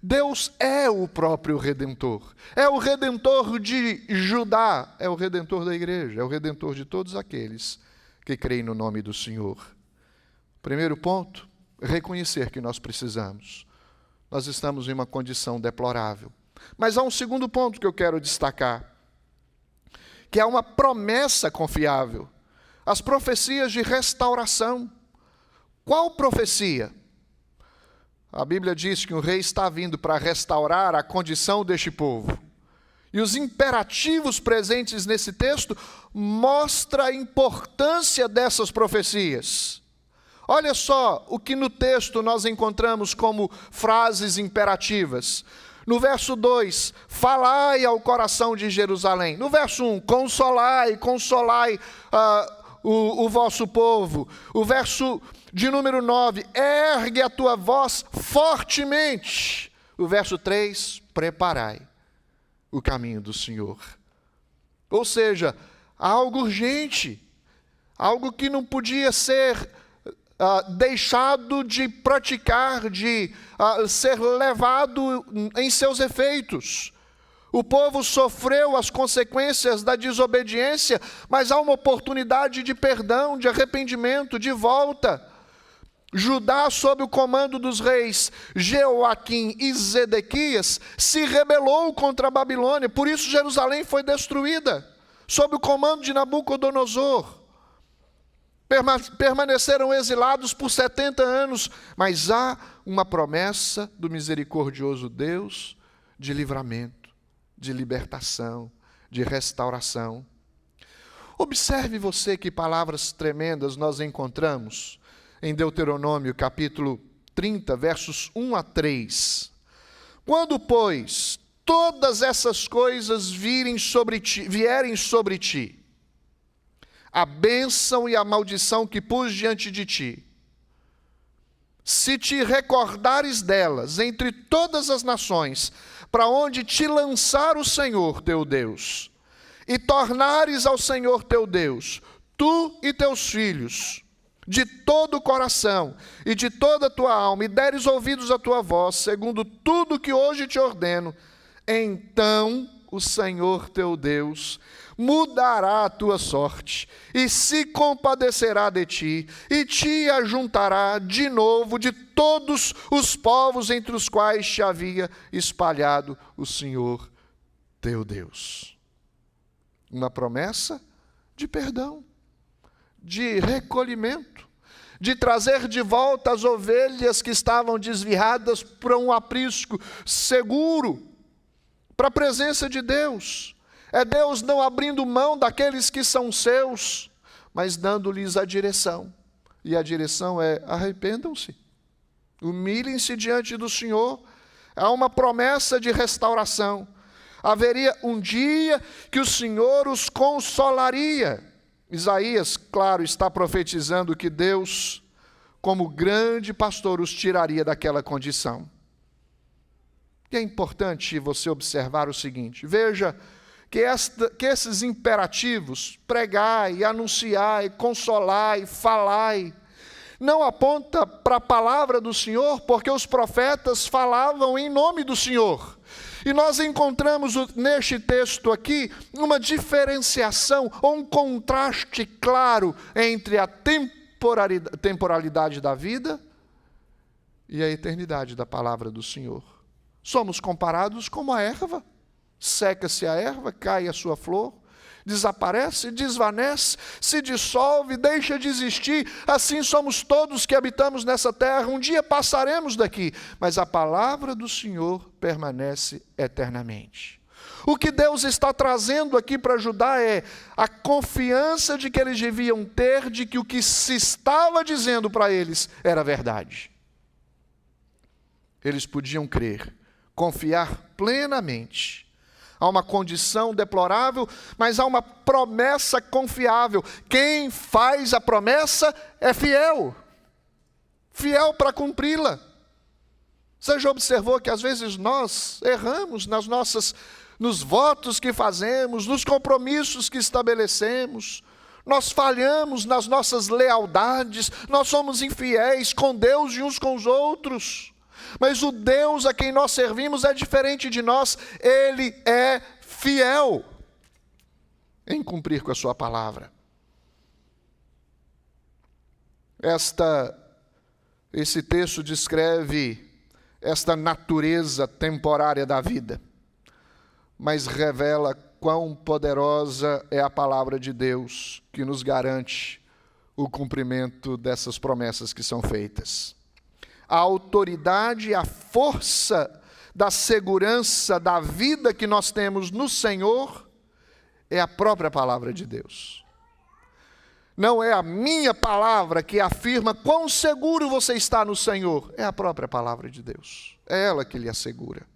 Deus é o próprio Redentor. É o Redentor de Judá, é o Redentor da igreja, é o Redentor de todos aqueles que creem no nome do Senhor. Primeiro ponto, reconhecer que nós precisamos. Nós estamos em uma condição deplorável. Mas há um segundo ponto que eu quero destacar, que é uma promessa confiável. As profecias de restauração. Qual profecia? A Bíblia diz que o rei está vindo para restaurar a condição deste povo. E os imperativos presentes nesse texto mostram a importância dessas profecias. Olha só o que no texto nós encontramos como frases imperativas. No verso 2, falai ao coração de Jerusalém. No verso 1, consolai o vosso povo. O verso de número 9, ergue a tua voz fortemente. O verso 3, preparai o caminho do Senhor. Ou seja, algo urgente, algo que não podia ser deixado de praticar, de ser levado em seus efeitos. O povo sofreu as consequências da desobediência, mas há uma oportunidade de perdão, de arrependimento, de volta. Judá, sob o comando dos reis Jeoaquim e Zedequias, se rebelou contra a Babilônia, por isso Jerusalém foi destruída, sob o comando de Nabucodonosor. Permaneceram exilados por 70 anos, mas há uma promessa do misericordioso Deus de livramento, de libertação, de restauração. Observe você que palavras tremendas nós encontramos em Deuteronômio capítulo 30, versos 1 a 3. Quando, pois, todas essas coisas vierem sobre ti, a bênção e a maldição que pus diante de ti, se te recordares delas entre todas as nações, para onde te lançar o Senhor teu Deus, e tornares ao Senhor teu Deus, tu e teus filhos, de todo o coração e de toda a tua alma, e deres ouvidos à tua voz, segundo tudo que hoje te ordeno, então o Senhor teu Deus mudará a tua sorte, e se compadecerá de ti, e te ajuntará de novo de todos os povos entre os quais te havia espalhado o Senhor teu Deus. Uma promessa de perdão, de recolhimento, de trazer de volta as ovelhas que estavam desviadas para um aprisco seguro, para a presença de Deus. É Deus não abrindo mão daqueles que são seus, mas dando-lhes a direção e a direção é: arrependam-se, humilhem-se diante do Senhor. Há uma promessa de restauração. Haveria um dia que o Senhor os consolaria. Isaías, claro, está profetizando que Deus, como grande pastor, os tiraria daquela condição. E é importante você observar o seguinte: veja que esses imperativos, pregai, anunciai, consolai, falai, não aponta para a palavra do Senhor, porque os profetas falavam em nome do Senhor. E nós encontramos neste texto aqui uma diferenciação ou um contraste claro entre a temporalidade da vida e a eternidade da palavra do Senhor. Somos comparados como a erva. Seca-se a erva, cai a sua flor, desaparece, desvanece, se dissolve, deixa de existir. Assim somos todos que habitamos nessa terra. Um dia passaremos daqui, mas a palavra do Senhor permanece eternamente. O que Deus está trazendo aqui para ajudar é a confiança de que eles deviam ter de que o que se estava dizendo para eles era verdade. Eles podiam crer, confiar plenamente. Há uma condição deplorável, mas há uma promessa confiável. Quem faz a promessa é fiel. Fiel para cumpri-la. Você já observou que às vezes nós erramos nos votos que fazemos, nos compromissos que estabelecemos. Nós falhamos nas nossas lealdades, nós somos infiéis com Deus e uns com os outros. Mas o Deus a quem nós servimos é diferente de nós. Ele é fiel em cumprir com a sua palavra. Esse texto descreve esta natureza temporária da vida, mas revela quão poderosa é a palavra de Deus que nos garante o cumprimento dessas promessas que são feitas. A autoridade e a força da segurança da vida que nós temos no Senhor é a própria palavra de Deus. Não é a minha palavra que afirma quão seguro você está no Senhor, é a própria palavra de Deus. É ela que lhe assegura.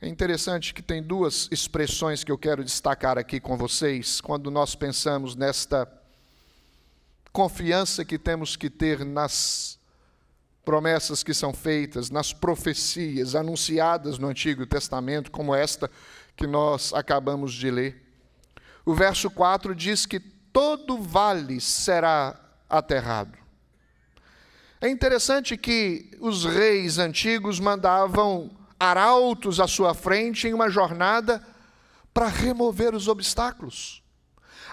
É interessante que tem duas expressões que eu quero destacar aqui com vocês, quando nós pensamos nesta confiança que temos que ter nas promessas que são feitas, nas profecias anunciadas no Antigo Testamento, como esta que nós acabamos de ler. O verso 4 diz que todo vale será aterrado. É interessante que os reis antigos mandavam arautos à sua frente em uma jornada para remover os obstáculos.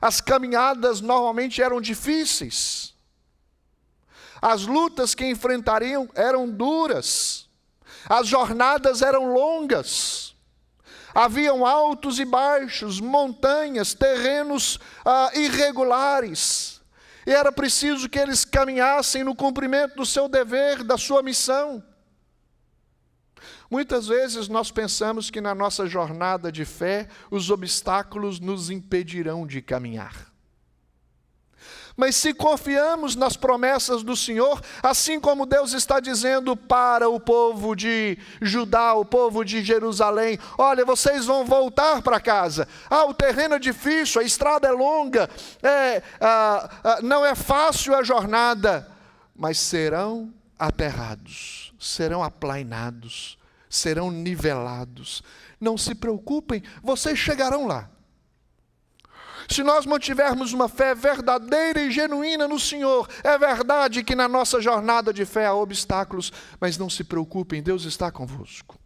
As caminhadas normalmente eram difíceis. As lutas que enfrentariam eram duras. As jornadas eram longas. Haviam altos e baixos, montanhas, terrenos irregulares. E era preciso que eles caminhassem no cumprimento do seu dever, da sua missão. Muitas vezes nós pensamos que na nossa jornada de fé, os obstáculos nos impedirão de caminhar. Mas se confiamos nas promessas do Senhor, assim como Deus está dizendo para o povo de Judá, o povo de Jerusalém: olha, vocês vão voltar para casa. O terreno é difícil, a estrada é longa, não é fácil a jornada, mas serão aterrados, serão aplainados, serão nivelados. Não se preocupem, vocês chegarão lá. Se nós mantivermos uma fé verdadeira e genuína no Senhor, é verdade que na nossa jornada de fé há obstáculos, mas não se preocupem, Deus está convosco.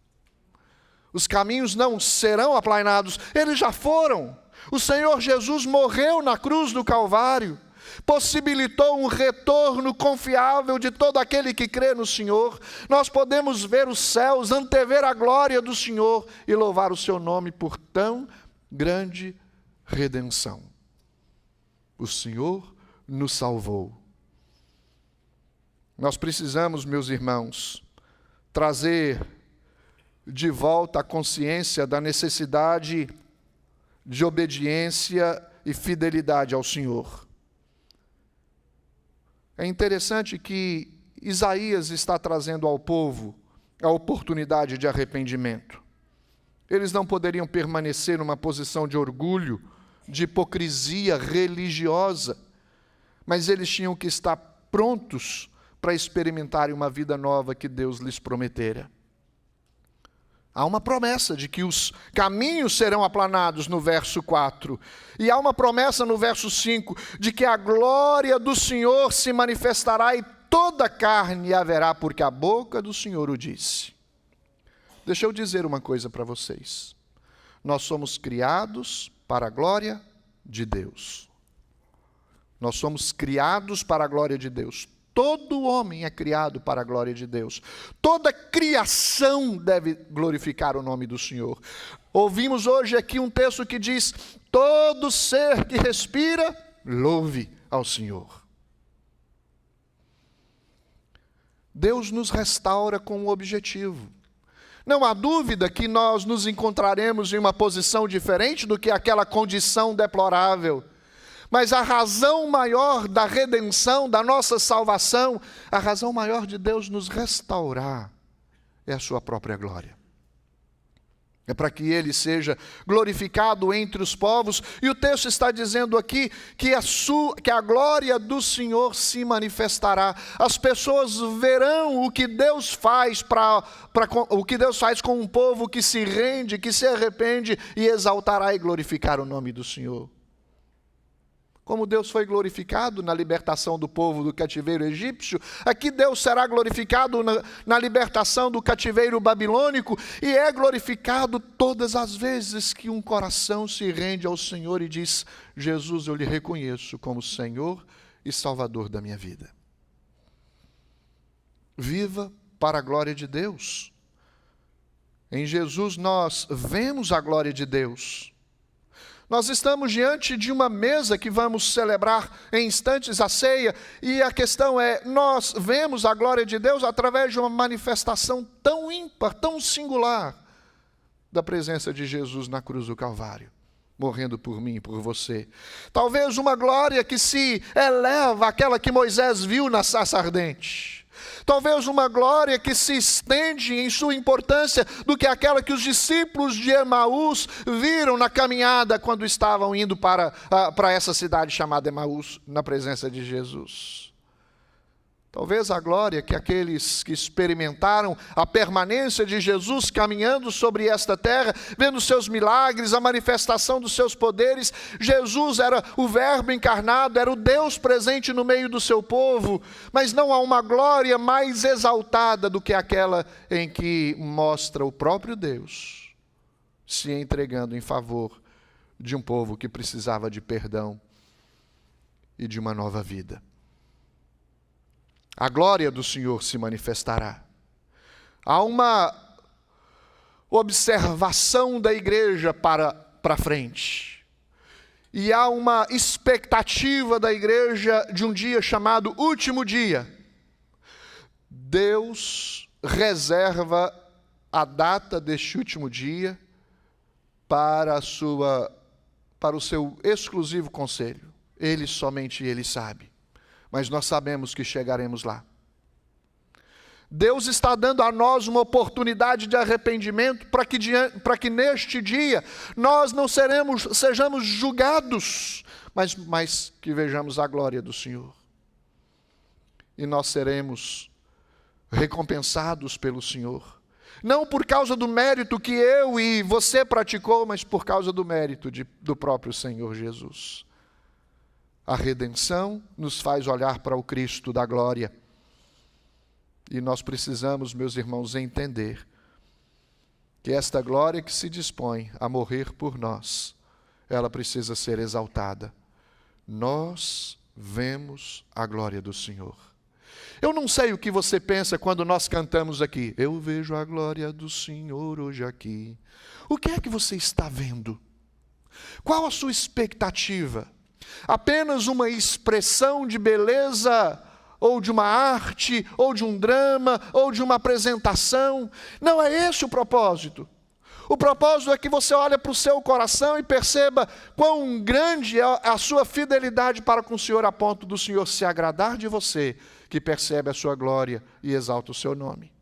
Os caminhos não serão aplainados, eles já foram. O Senhor Jesus morreu na cruz do Calvário, possibilitou um retorno confiável de todo aquele que crê no Senhor. Nós podemos ver os céus, antever a glória do Senhor e louvar o seu nome por tão grande redenção. O Senhor nos salvou. Nós precisamos, meus irmãos, trazer de volta a consciência da necessidade de obediência e fidelidade ao Senhor. É interessante que Isaías está trazendo ao povo a oportunidade de arrependimento. Eles não poderiam permanecer numa posição de orgulho, de hipocrisia religiosa, mas eles tinham que estar prontos para experimentarem uma vida nova que Deus lhes prometera. Há uma promessa de que os caminhos serão aplanados no verso 4. E há uma promessa no verso 5 de que a glória do Senhor se manifestará e toda carne haverá, porque a boca do Senhor o disse. Deixa eu dizer uma coisa para vocês. Nós somos criados para a glória de Deus. Nós somos criados para a glória de Deus. Todo homem é criado para a glória de Deus. Toda criação deve glorificar o nome do Senhor. Ouvimos hoje aqui um texto que diz: todo ser que respira, louve ao Senhor. Deus nos restaura com um objetivo. Não há dúvida que nós nos encontraremos em uma posição diferente do que aquela condição deplorável. Mas a razão maior da redenção, da nossa salvação, a razão maior de Deus nos restaurar é a sua própria glória. É para que Ele seja glorificado entre os povos. E o texto está dizendo aqui que a glória do Senhor se manifestará. As pessoas verão o que Deus faz o que Deus faz com um povo que se rende, que se arrepende, e exaltará e glorificar o nome do Senhor. Como Deus foi glorificado na libertação do povo do cativeiro egípcio, aqui Deus será glorificado na libertação do cativeiro babilônico, e é glorificado todas as vezes que um coração se rende ao Senhor e diz: Jesus, eu lhe reconheço como Senhor e Salvador da minha vida. Viva para a glória de Deus. Em Jesus nós vemos a glória de Deus. Nós estamos diante de uma mesa que vamos celebrar em instantes a ceia, e a questão é, nós vemos a glória de Deus através de uma manifestação tão ímpar, tão singular, da presença de Jesus na cruz do Calvário, morrendo por mim e por você. Talvez uma glória que se eleva àquela que Moisés viu na sarça ardente. Talvez uma glória que se estende em sua importância do que aquela que os discípulos de Emaús viram na caminhada quando estavam indo para essa cidade chamada Emaús, na presença de Jesus. Talvez a glória que aqueles que experimentaram a permanência de Jesus caminhando sobre esta terra, vendo seus milagres, a manifestação dos seus poderes. Jesus era o Verbo encarnado, era o Deus presente no meio do seu povo, mas não há uma glória mais exaltada do que aquela em que mostra o próprio Deus se entregando em favor de um povo que precisava de perdão e de uma nova vida. A glória do Senhor se manifestará. Há uma observação da igreja para frente. E há uma expectativa da igreja de um dia chamado último dia. Deus reserva a data deste último dia para o seu exclusivo conselho. Somente Ele sabe. Mas nós sabemos que chegaremos lá. Deus está dando a nós uma oportunidade de arrependimento para que neste dia nós não sejamos julgados, mas que vejamos a glória do Senhor. E nós seremos recompensados pelo Senhor. Não por causa do mérito que eu e você praticou, mas por causa do mérito do próprio Senhor Jesus. A redenção nos faz olhar para o Cristo da glória. E nós precisamos, meus irmãos, entender que esta glória que se dispõe a morrer por nós, ela precisa ser exaltada. Nós vemos a glória do Senhor. Eu não sei o que você pensa quando nós cantamos aqui. Eu vejo a glória do Senhor hoje aqui. O que é que você está vendo? Qual a sua expectativa? Apenas uma expressão de beleza, ou de uma arte, ou de um drama, ou de uma apresentação? Não é esse o propósito. O propósito é que você olhe para o seu coração e perceba quão grande é a sua fidelidade para com o Senhor, a ponto do Senhor se agradar de você, que percebe a sua glória e exalta o seu nome.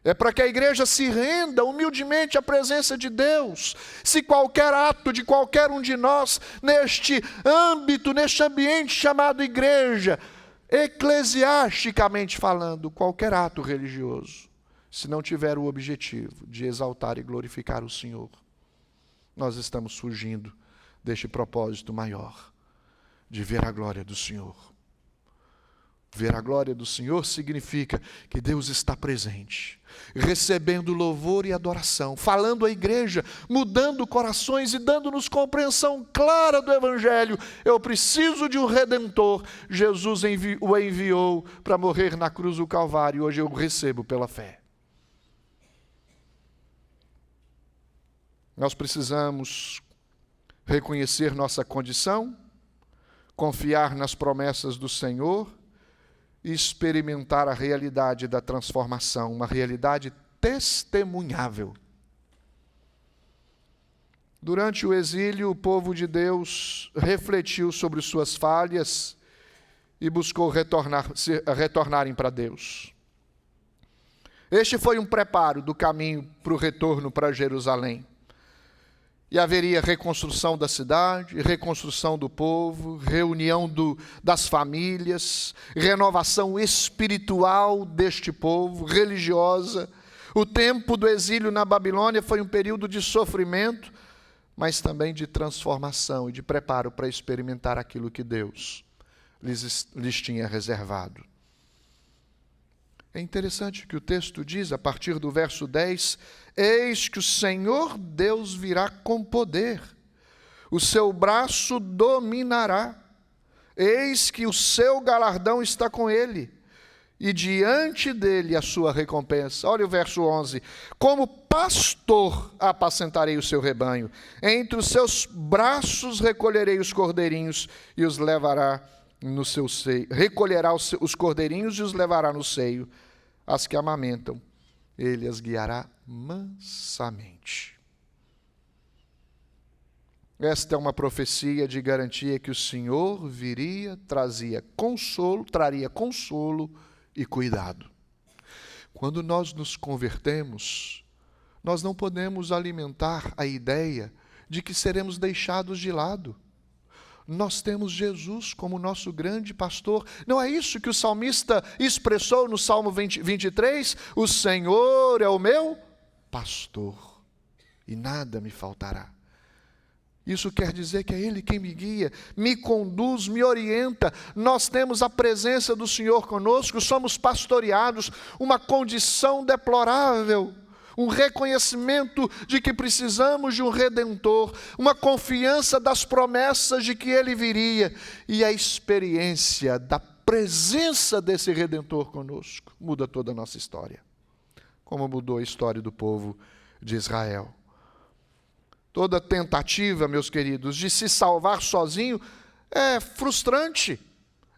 É para que a igreja se renda humildemente à presença de Deus. Se qualquer ato de qualquer um de nós, neste âmbito, neste ambiente chamado igreja, eclesiasticamente falando, qualquer ato religioso, se não tiver o objetivo de exaltar e glorificar o Senhor, nós estamos fugindo deste propósito maior, de ver a glória do Senhor. Ver a glória do Senhor significa que Deus está presente, recebendo louvor e adoração, falando à igreja, mudando corações e dando-nos compreensão clara do Evangelho. Eu preciso de um Redentor. Jesus o enviou para morrer na cruz do Calvário, e hoje eu o recebo pela fé. Nós precisamos reconhecer nossa condição, confiar nas promessas do Senhor e experimentar a realidade da transformação, uma realidade testemunhável. Durante o exílio, o povo de Deus refletiu sobre suas falhas e buscou retornarem para Deus. Este foi um preparo do caminho para o retorno para Jerusalém. E haveria reconstrução da cidade, reconstrução do povo, reunião das famílias, renovação espiritual deste povo, religiosa. O tempo do exílio na Babilônia foi um período de sofrimento, mas também de transformação e de preparo para experimentar aquilo que Deus lhes tinha reservado. É interessante que o texto diz, a partir do verso 10, eis que o Senhor Deus virá com poder, o seu braço dominará, eis que o seu galardão está com ele, e diante dele a sua recompensa. Olha o verso 11, como pastor apacentarei o seu rebanho, entre os seus braços recolherei os cordeirinhos e os levará no seu seio, recolherá os cordeirinhos e os levará no seio, as que amamentam, ele as guiará mansamente. Esta é uma profecia de garantia que o Senhor viria, traria consolo e cuidado. Quando nós nos convertemos, nós não podemos alimentar a ideia de que seremos deixados de lado. Nós temos Jesus como nosso grande pastor. Não é isso que o salmista expressou no Salmo 23? O Senhor é o meu pastor, e nada me faltará. Isso quer dizer que é Ele quem me guia, me conduz, me orienta. Nós temos a presença do Senhor conosco, somos pastoreados, uma condição deplorável, um reconhecimento de que precisamos de um Redentor, uma confiança das promessas de que Ele viria, e a experiência da presença desse Redentor conosco muda toda a nossa história, como mudou a história do povo de Israel. Toda tentativa, meus queridos, de se salvar sozinho é frustrante,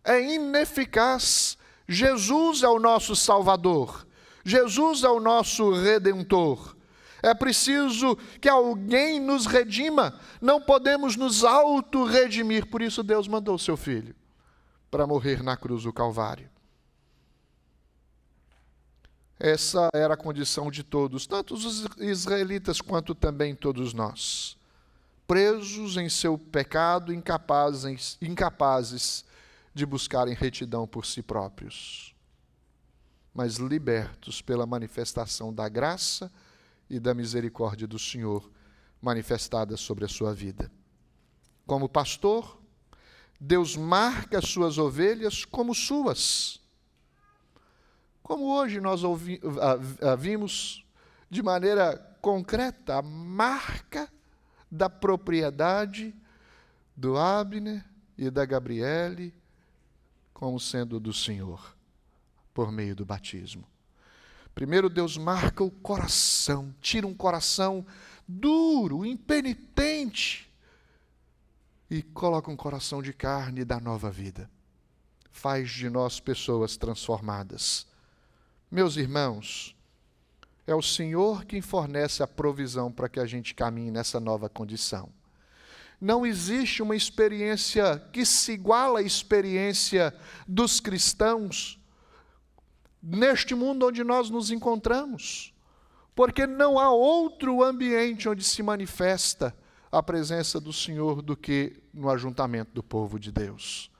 é ineficaz. Jesus é o nosso Salvador, Jesus é o nosso Redentor. É preciso que alguém nos redima, não podemos nos auto-redimir, por isso Deus mandou o seu Filho para morrer na cruz do Calvário. Essa era a condição de todos, tanto os israelitas quanto também todos nós, presos em seu pecado, incapazes de buscarem retidão por si próprios, mas libertos pela manifestação da graça e da misericórdia do Senhor manifestada sobre a sua vida. Como pastor, Deus marca as suas ovelhas como suas. Como hoje nós vimos de maneira concreta a marca da propriedade do Abner e da Gabriele como sendo do Senhor, por meio do batismo. Primeiro Deus marca o coração, tira um coração duro, impenitente, e coloca um coração de carne e dá nova vida. Faz de nós pessoas transformadas. Meus irmãos, É o Senhor quem fornece a provisão para que a gente caminhe nessa nova condição. Não existe uma experiência que se iguala à experiência dos cristãos neste mundo onde nós nos encontramos, porque não há outro ambiente onde se manifesta a presença do Senhor do que no ajuntamento do povo de Deus.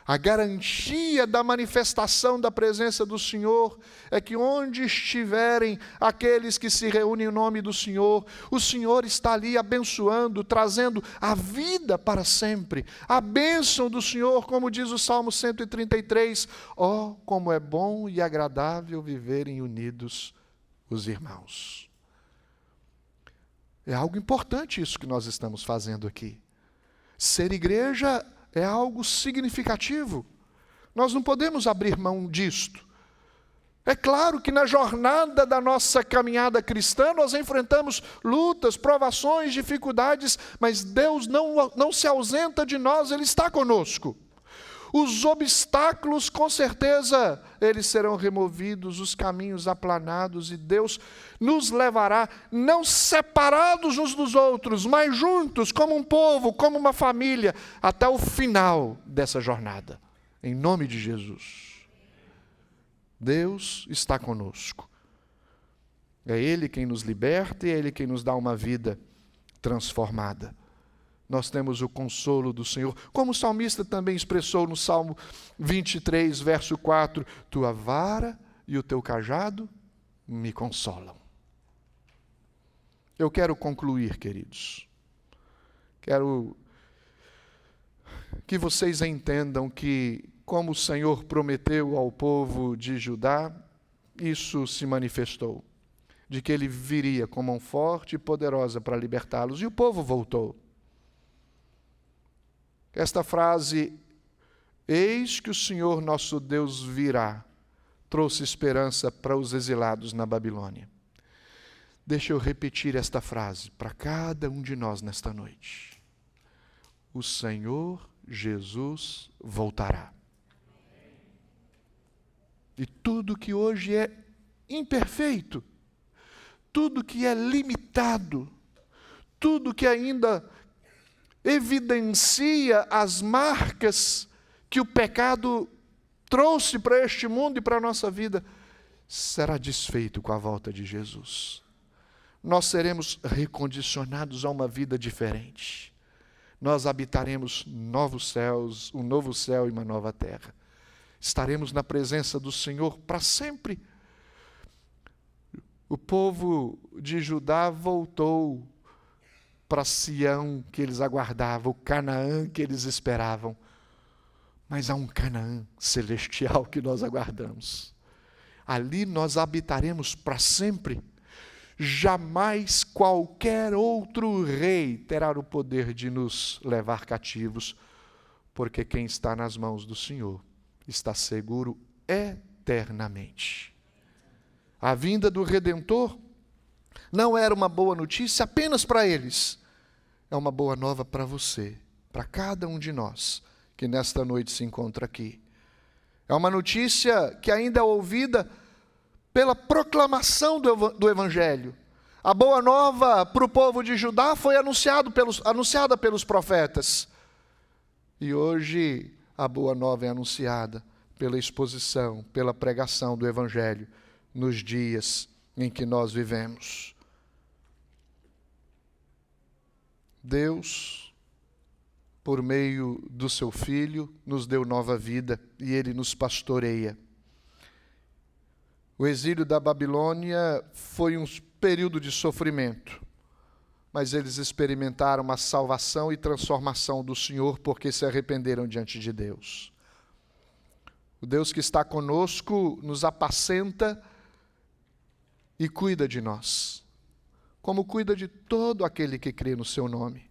A garantia da manifestação da presença do Senhor é que onde estiverem aqueles que se reúnem em nome do Senhor, o Senhor está ali abençoando, trazendo a vida para sempre. A bênção do Senhor, como diz o Salmo 133, ó, como é bom e agradável viverem unidos os irmãos. É algo importante isso que nós estamos fazendo aqui. Ser igreja é algo significativo. Nós não podemos abrir mão disto. É claro que na jornada da nossa caminhada cristã nós enfrentamos lutas, provações, dificuldades, mas Deus não se ausenta de nós, Ele está conosco. Os obstáculos, com certeza, eles serão removidos, os caminhos aplanados, e Deus nos levará, não separados uns dos outros, mas juntos, como um povo, como uma família, até o final dessa jornada. Em nome de Jesus. Deus está conosco. É Ele quem nos liberta e é Ele quem nos dá uma vida transformada. Nós temos o consolo do Senhor, como o salmista também expressou no Salmo 23, verso 4, tua vara e o teu cajado me consolam. Eu quero concluir, queridos. Quero que vocês entendam que, como o Senhor prometeu ao povo de Judá, isso se manifestou, de que Ele viria com mão forte e poderosa para libertá-los, e o povo voltou. Esta frase, eis que o Senhor nosso Deus virá, trouxe esperança para os exilados na Babilônia. Deixa eu repetir esta frase para cada um de nós nesta noite. O Senhor Jesus voltará. E tudo que hoje é imperfeito, tudo que é limitado, tudo que ainda evidencia as marcas que o pecado trouxe para este mundo e para a nossa vida, será desfeito com a volta de Jesus. Nós seremos recondicionados a uma vida diferente. Nós habitaremos novos céus, um novo céu e uma nova terra. Estaremos na presença do Senhor para sempre. O povo de Judá voltou para Sião que eles aguardavam, o Canaã que eles esperavam. Mas há um Canaã celestial que nós aguardamos. Ali nós habitaremos para sempre. Jamais qualquer outro rei terá o poder de nos levar cativos, porque quem está nas mãos do Senhor está seguro eternamente. A vinda do Redentor não era uma boa notícia apenas para eles, é uma boa nova para você, para cada um de nós que nesta noite se encontra aqui. É uma notícia que ainda é ouvida pela proclamação do Evangelho. A boa nova para o povo de Judá foi anunciada pelos profetas. E hoje a boa nova é anunciada pela exposição, pela pregação do Evangelho nos dias em que nós vivemos. Deus, por meio do seu Filho, nos deu nova vida e Ele nos pastoreia. O exílio da Babilônia foi um período de sofrimento, mas eles experimentaram a salvação e transformação do Senhor porque se arrependeram diante de Deus. O Deus que está conosco nos apacenta e cuida de nós, como cuida de todo aquele que crê no seu nome.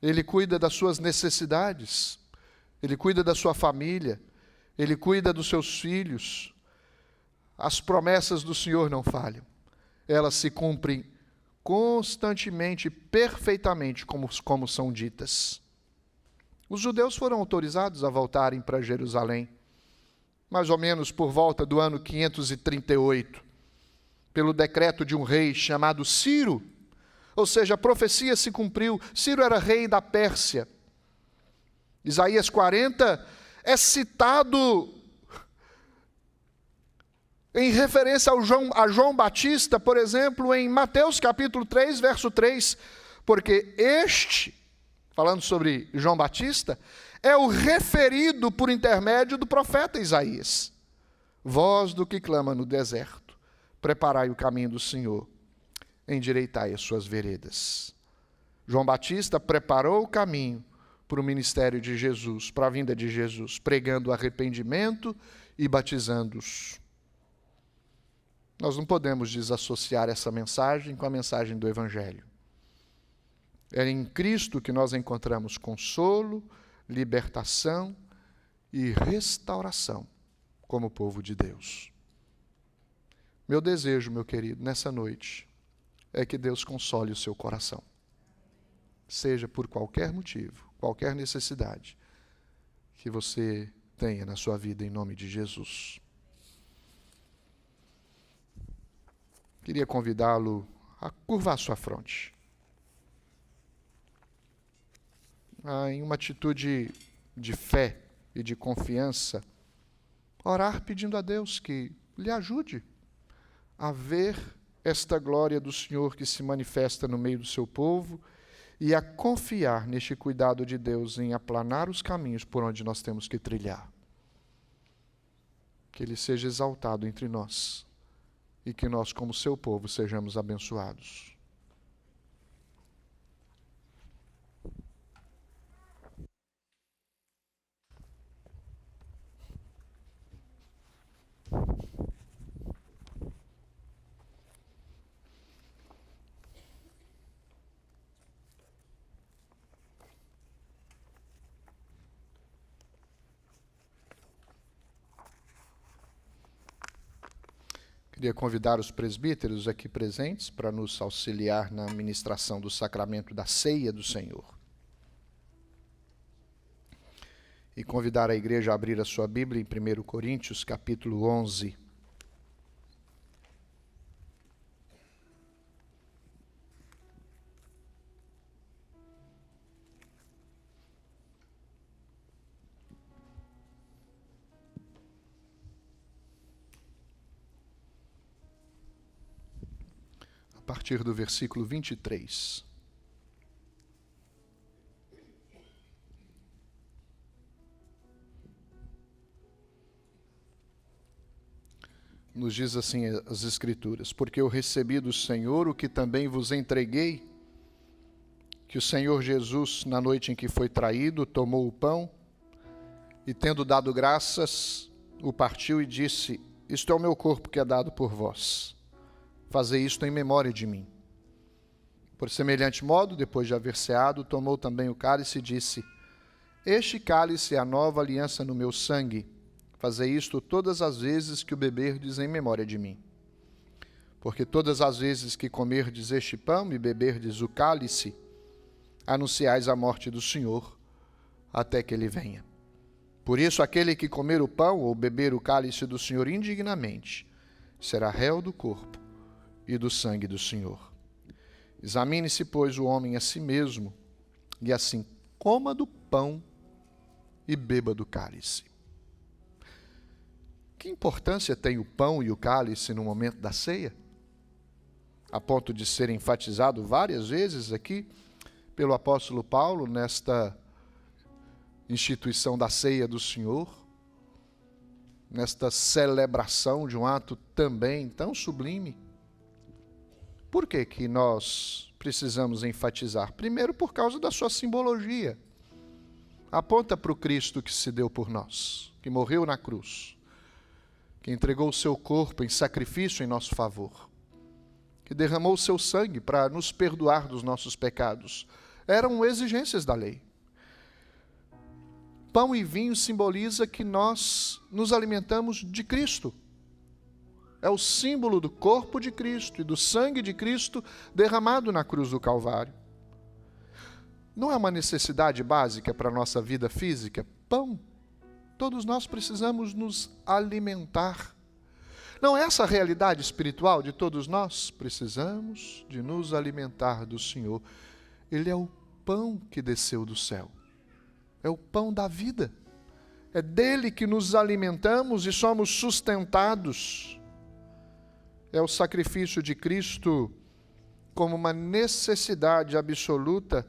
Ele cuida das suas necessidades, Ele cuida da sua família, Ele cuida dos seus filhos. As promessas do Senhor não falham. Elas se cumprem constantemente, perfeitamente, como são ditas. Os judeus foram autorizados a voltarem para Jerusalém, mais ou menos por volta do ano 538. pelo decreto de um rei chamado Ciro. Ou seja, a profecia se cumpriu. Ciro era rei da Pérsia. Isaías 40 é citado em referência a João Batista, por exemplo, em Mateus capítulo 3, verso 3, porque este, falando sobre João Batista, é o referido por intermédio do profeta Isaías. Voz do que clama no deserto, preparai o caminho do Senhor, endireitai as suas veredas. João Batista preparou o caminho para o ministério de Jesus, para a vinda de Jesus, pregando arrependimento e batizando-os. Nós não podemos desassociar essa mensagem com a mensagem do Evangelho. É em Cristo que nós encontramos consolo, libertação e restauração como povo de Deus. Meu desejo, meu querido, nessa noite, é que Deus console o seu coração. Seja por qualquer motivo, qualquer necessidade que você tenha na sua vida, em nome de Jesus. Queria convidá-lo a curvar sua fronte. Em uma atitude de fé e de confiança, orar pedindo a Deus que lhe ajude a ver esta glória do Senhor que se manifesta no meio do seu povo e a confiar neste cuidado de Deus em aplanar os caminhos por onde nós temos que trilhar. Que Ele seja exaltado entre nós e que nós, como seu povo, sejamos abençoados. Queria convidar os presbíteros aqui presentes para nos auxiliar na ministração do sacramento da ceia do Senhor. E convidar a igreja a abrir a sua Bíblia em 1 Coríntios, capítulo 11. A partir do versículo 23. Nos diz assim as Escrituras: porque eu recebi do Senhor o que também vos entreguei, que o Senhor Jesus, na noite em que foi traído, tomou o pão e, tendo dado graças, o partiu e disse: isto é o meu corpo que é dado por vós. Fazei isto em memória de mim. Por semelhante modo, depois de haver ceado, tomou também o cálice e disse: este cálice é a nova aliança no meu sangue. Fazei isto todas as vezes que o beberdes em memória de mim. Porque todas as vezes que comerdes este pão e beberdes o cálice, anunciais a morte do Senhor, até que Ele venha. Por isso, aquele que comer o pão ou beber o cálice do Senhor indignamente, será réu do corpo e do sangue do Senhor. Examine-se, pois, o homem a si mesmo, e assim coma do pão e beba do cálice. Que importância tem o pão e o cálice no momento da ceia? A ponto de ser enfatizado várias vezes aqui pelo apóstolo Paulo nesta instituição da ceia do Senhor, nesta celebração de um ato também tão sublime. Por que que nós precisamos enfatizar? Primeiro, por causa da sua simbologia. Aponta para o Cristo que se deu por nós, que morreu na cruz, que entregou o seu corpo em sacrifício em nosso favor, que derramou o seu sangue para nos perdoar dos nossos pecados. Eram exigências da lei. Pão e vinho simboliza que nós nos alimentamos de Cristo. É o símbolo do corpo de Cristo e do sangue de Cristo derramado na cruz do Calvário. Não é uma necessidade básica para a nossa vida física? Pão. Todos nós precisamos nos alimentar. Não é essa a realidade espiritual de todos nós? Precisamos de nos alimentar do Senhor. Ele é o pão que desceu do céu. É o pão da vida. É dele que nos alimentamos e somos sustentados. É o sacrifício de Cristo como uma necessidade absoluta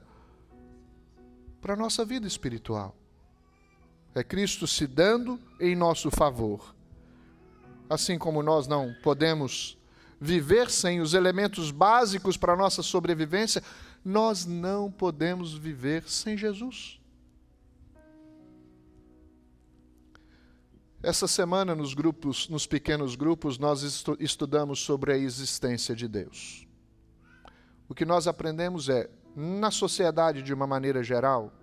para a nossa vida espiritual. É Cristo se dando em nosso favor. Assim como nós não podemos viver sem os elementos básicos para a nossa sobrevivência, nós não podemos viver sem Jesus. Essa semana, nos pequenos grupos, nós estudamos sobre a existência de Deus. O que nós aprendemos é, na sociedade de uma maneira geral,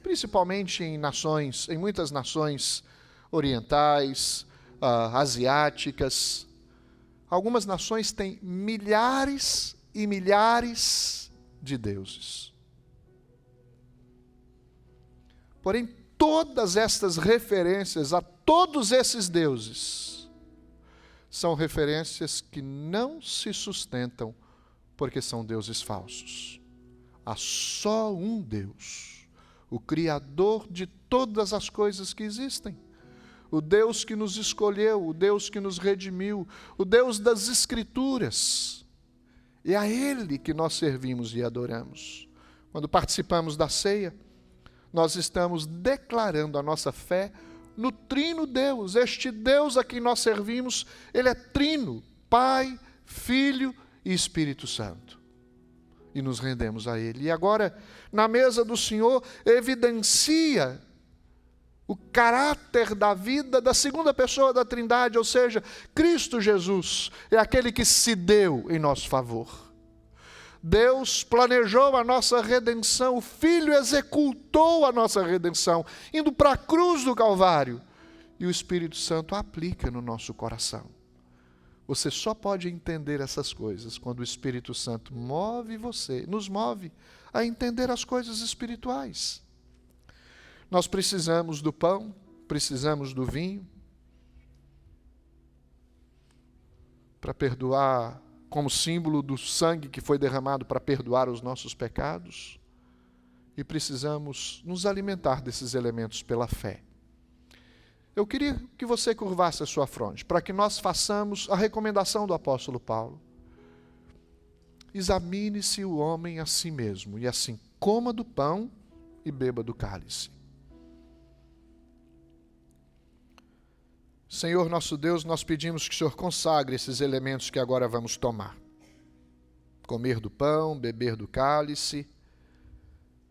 principalmente em muitas nações orientais, asiáticas, algumas nações têm milhares e milhares de deuses. Porém, todas estas referências a todos esses deuses são referências que não se sustentam porque são deuses falsos. Há só um Deus, o Criador de todas as coisas que existem. O Deus que nos escolheu, o Deus que nos redimiu, o Deus das Escrituras. É a Ele que nós servimos e adoramos. Quando participamos da ceia, nós estamos declarando a nossa fé no trino Deus. Este Deus a quem nós servimos, Ele é trino, Pai, Filho e Espírito Santo. E nos rendemos a Ele. E agora, na mesa do Senhor, evidencia o caráter da vida da segunda pessoa da Trindade, ou seja, Cristo Jesus é aquele que se deu em nosso favor. Deus planejou a nossa redenção, o Filho executou a nossa redenção, indo para a cruz do Calvário, e o Espírito Santo aplica no nosso coração. Você só pode entender essas coisas quando o Espírito Santo nos move a entender as coisas espirituais. Nós precisamos do pão, precisamos do vinho, para perdoar, como símbolo do sangue que foi derramado para perdoar os nossos pecados, e precisamos nos alimentar desses elementos pela fé. Eu queria que você curvasse a sua fronte, para que nós façamos a recomendação do apóstolo Paulo. Examine-se o homem a si mesmo, e assim coma do pão e beba do cálice. Senhor nosso Deus, nós pedimos que o Senhor consagre esses elementos que agora vamos tomar. Comer do pão, beber do cálice.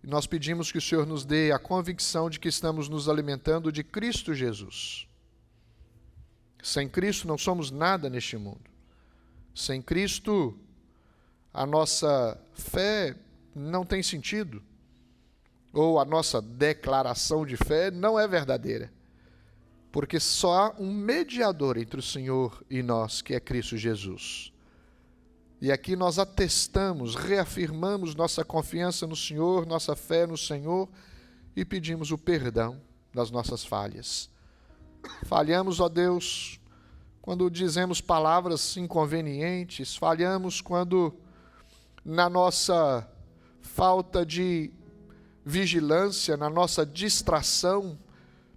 E nós pedimos que o Senhor nos dê a convicção de que estamos nos alimentando de Cristo Jesus. Sem Cristo não somos nada neste mundo. Sem Cristo, a nossa fé não tem sentido. Ou a nossa declaração de fé não é verdadeira. Porque só há um mediador entre o Senhor e nós, que é Cristo Jesus. E aqui nós atestamos, reafirmamos nossa confiança no Senhor, nossa fé no Senhor, e pedimos o perdão das nossas falhas. Falhamos, ó Deus, quando dizemos palavras inconvenientes, falhamos quando, na nossa falta de vigilância, na nossa distração,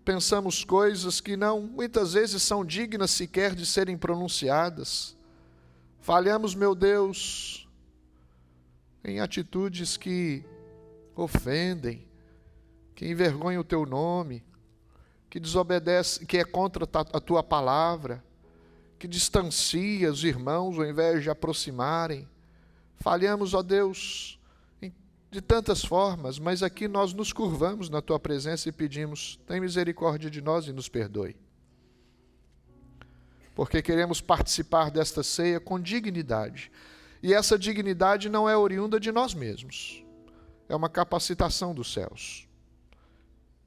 pensamos coisas que muitas vezes são dignas sequer de serem pronunciadas. Falhamos, meu Deus, em atitudes que ofendem, que envergonham o teu nome, que desobedecem, que é contra a tua palavra, que distancia os irmãos ao invés de aproximarem. Falhamos, ó Deus, de tantas formas, mas aqui nós nos curvamos na tua presença e pedimos, tem misericórdia de nós e nos perdoe. Porque queremos participar desta ceia com dignidade. E essa dignidade não é oriunda de nós mesmos. É uma capacitação dos céus.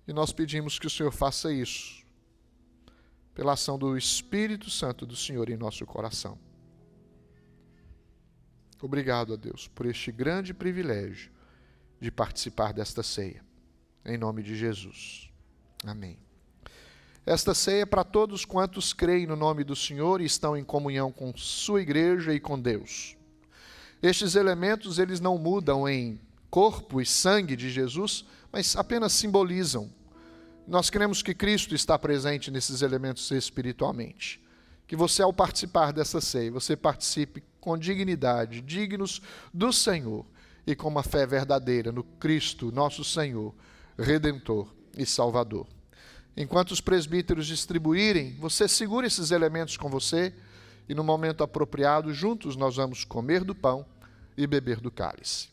E nós pedimos que o Senhor faça isso, pela ação do Espírito Santo do Senhor em nosso coração. Obrigado, ó Deus, por este grande privilégio de participar desta ceia. Em nome de Jesus. Amém. Esta ceia é para todos quantos creem no nome do Senhor e estão em comunhão com sua igreja e com Deus. Estes elementos, eles não mudam em corpo e sangue de Jesus, mas apenas simbolizam. Nós cremos que Cristo está presente nesses elementos espiritualmente. Que você, ao participar dessa ceia, você participe com dignidade, dignos do Senhor, e com uma fé verdadeira no Cristo, nosso Senhor, Redentor e Salvador. Enquanto os presbíteros distribuírem, você segura esses elementos com você, e no momento apropriado, juntos nós vamos comer do pão e beber do cálice.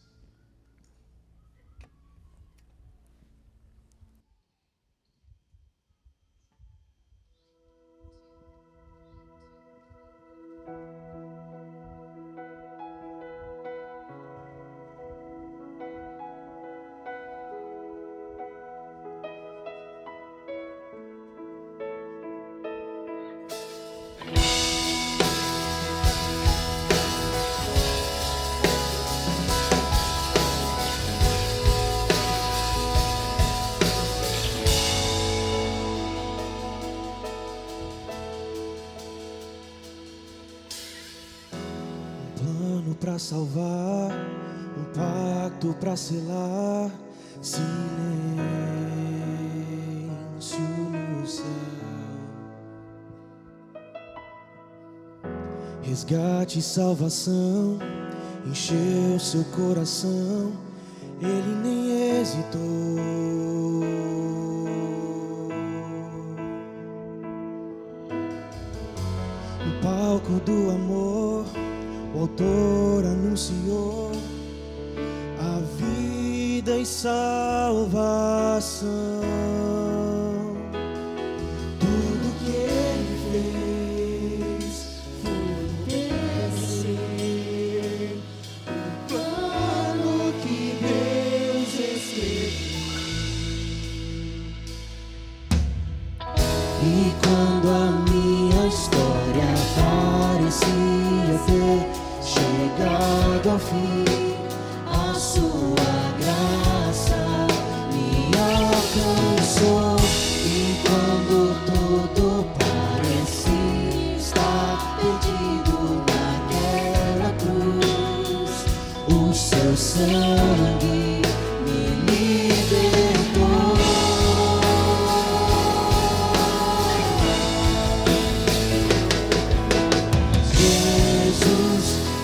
Para salvar, um pacto para selar, silêncio no céu, resgate e salvação, encheu seu coração, ele nem hesitou. No palco do amor, o autor anunciou a vida e salvação. Tudo que ele fez foi obedecer o plano que Deus escreveu. E quando a minha história parecia ter chegado ao fim, a sua graça me alcançou. E quando tudo parecia estar perdido naquela cruz, o seu sangue me libertou.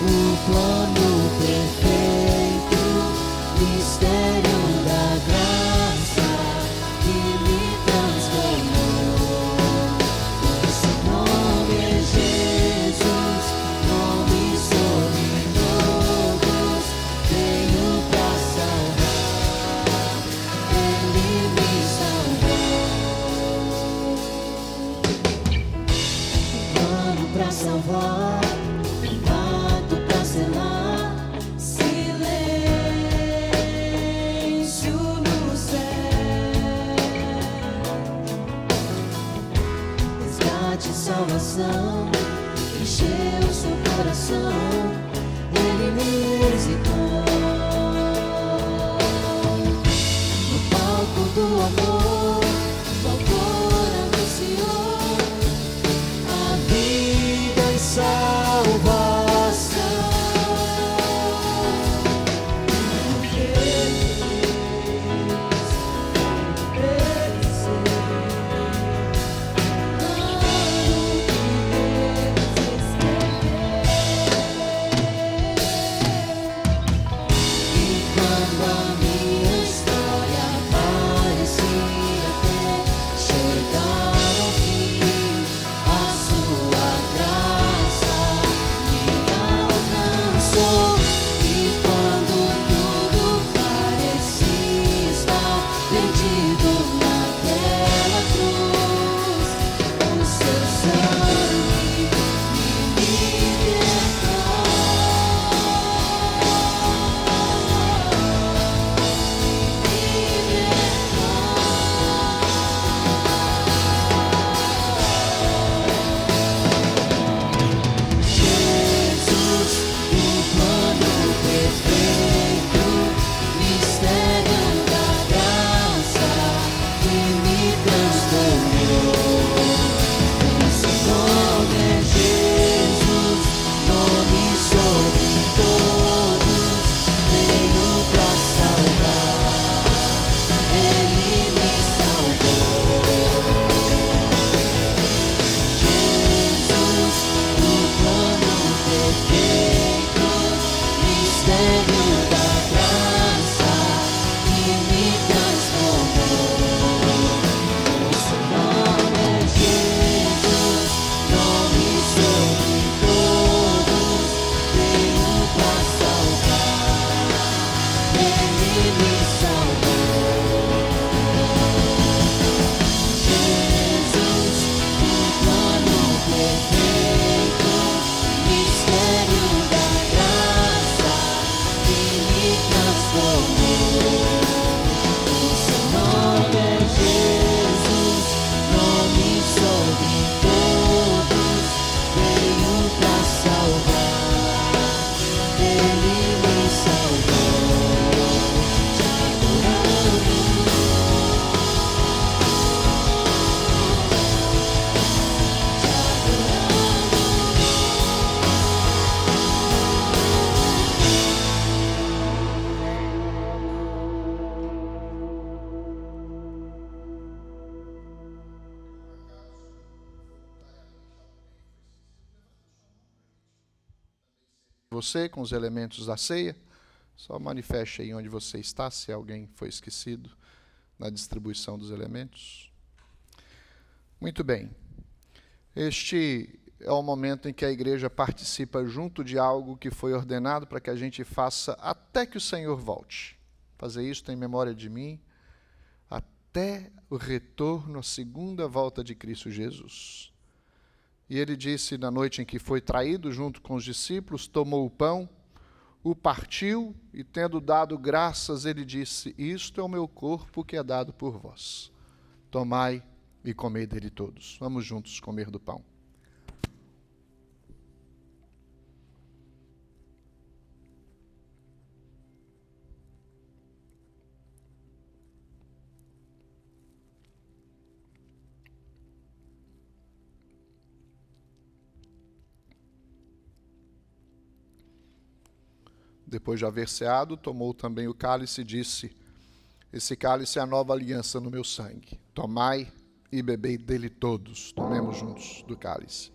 O plano perfeito, mistério da graça que me transformou. Esse nome é Jesus, nome sobre todos, veio pra salvar, ele me salvou. Um plano pra salvar, silêncio no céu, resgate e salvação, encheu seu coração, ele me hesitou. No palco do amor, o autor anunciou a vida e salvação. Quando a minha história parecia você com os elementos da ceia. Só manifeste aí onde você está, se alguém foi esquecido na distribuição dos elementos. Muito bem. Este é o momento em que a igreja participa junto de algo que foi ordenado para que a gente faça até que o Senhor volte. Fazer isso em memória de mim, até o retorno, a segunda volta de Cristo Jesus. E ele disse, na noite em que foi traído junto com os discípulos, tomou o pão, o partiu e, tendo dado graças, ele disse: isto é o meu corpo que é dado por vós. Tomai e comei dele todos. Vamos juntos comer do pão. Depois de haver ceado, tomou também o cálice e disse: esse cálice é a nova aliança no meu sangue. Tomai e bebei dele todos. Tomemos juntos do cálice.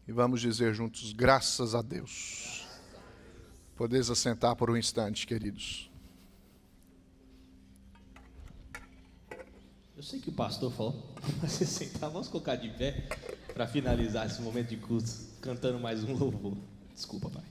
E vamos dizer juntos: graças a Deus. Podeis assentar por um instante, queridos. Eu sei que o pastor falou para você sentar, vamos colocar de pé para finalizar esse momento de culto, cantando mais um louvor. Desculpa, pai.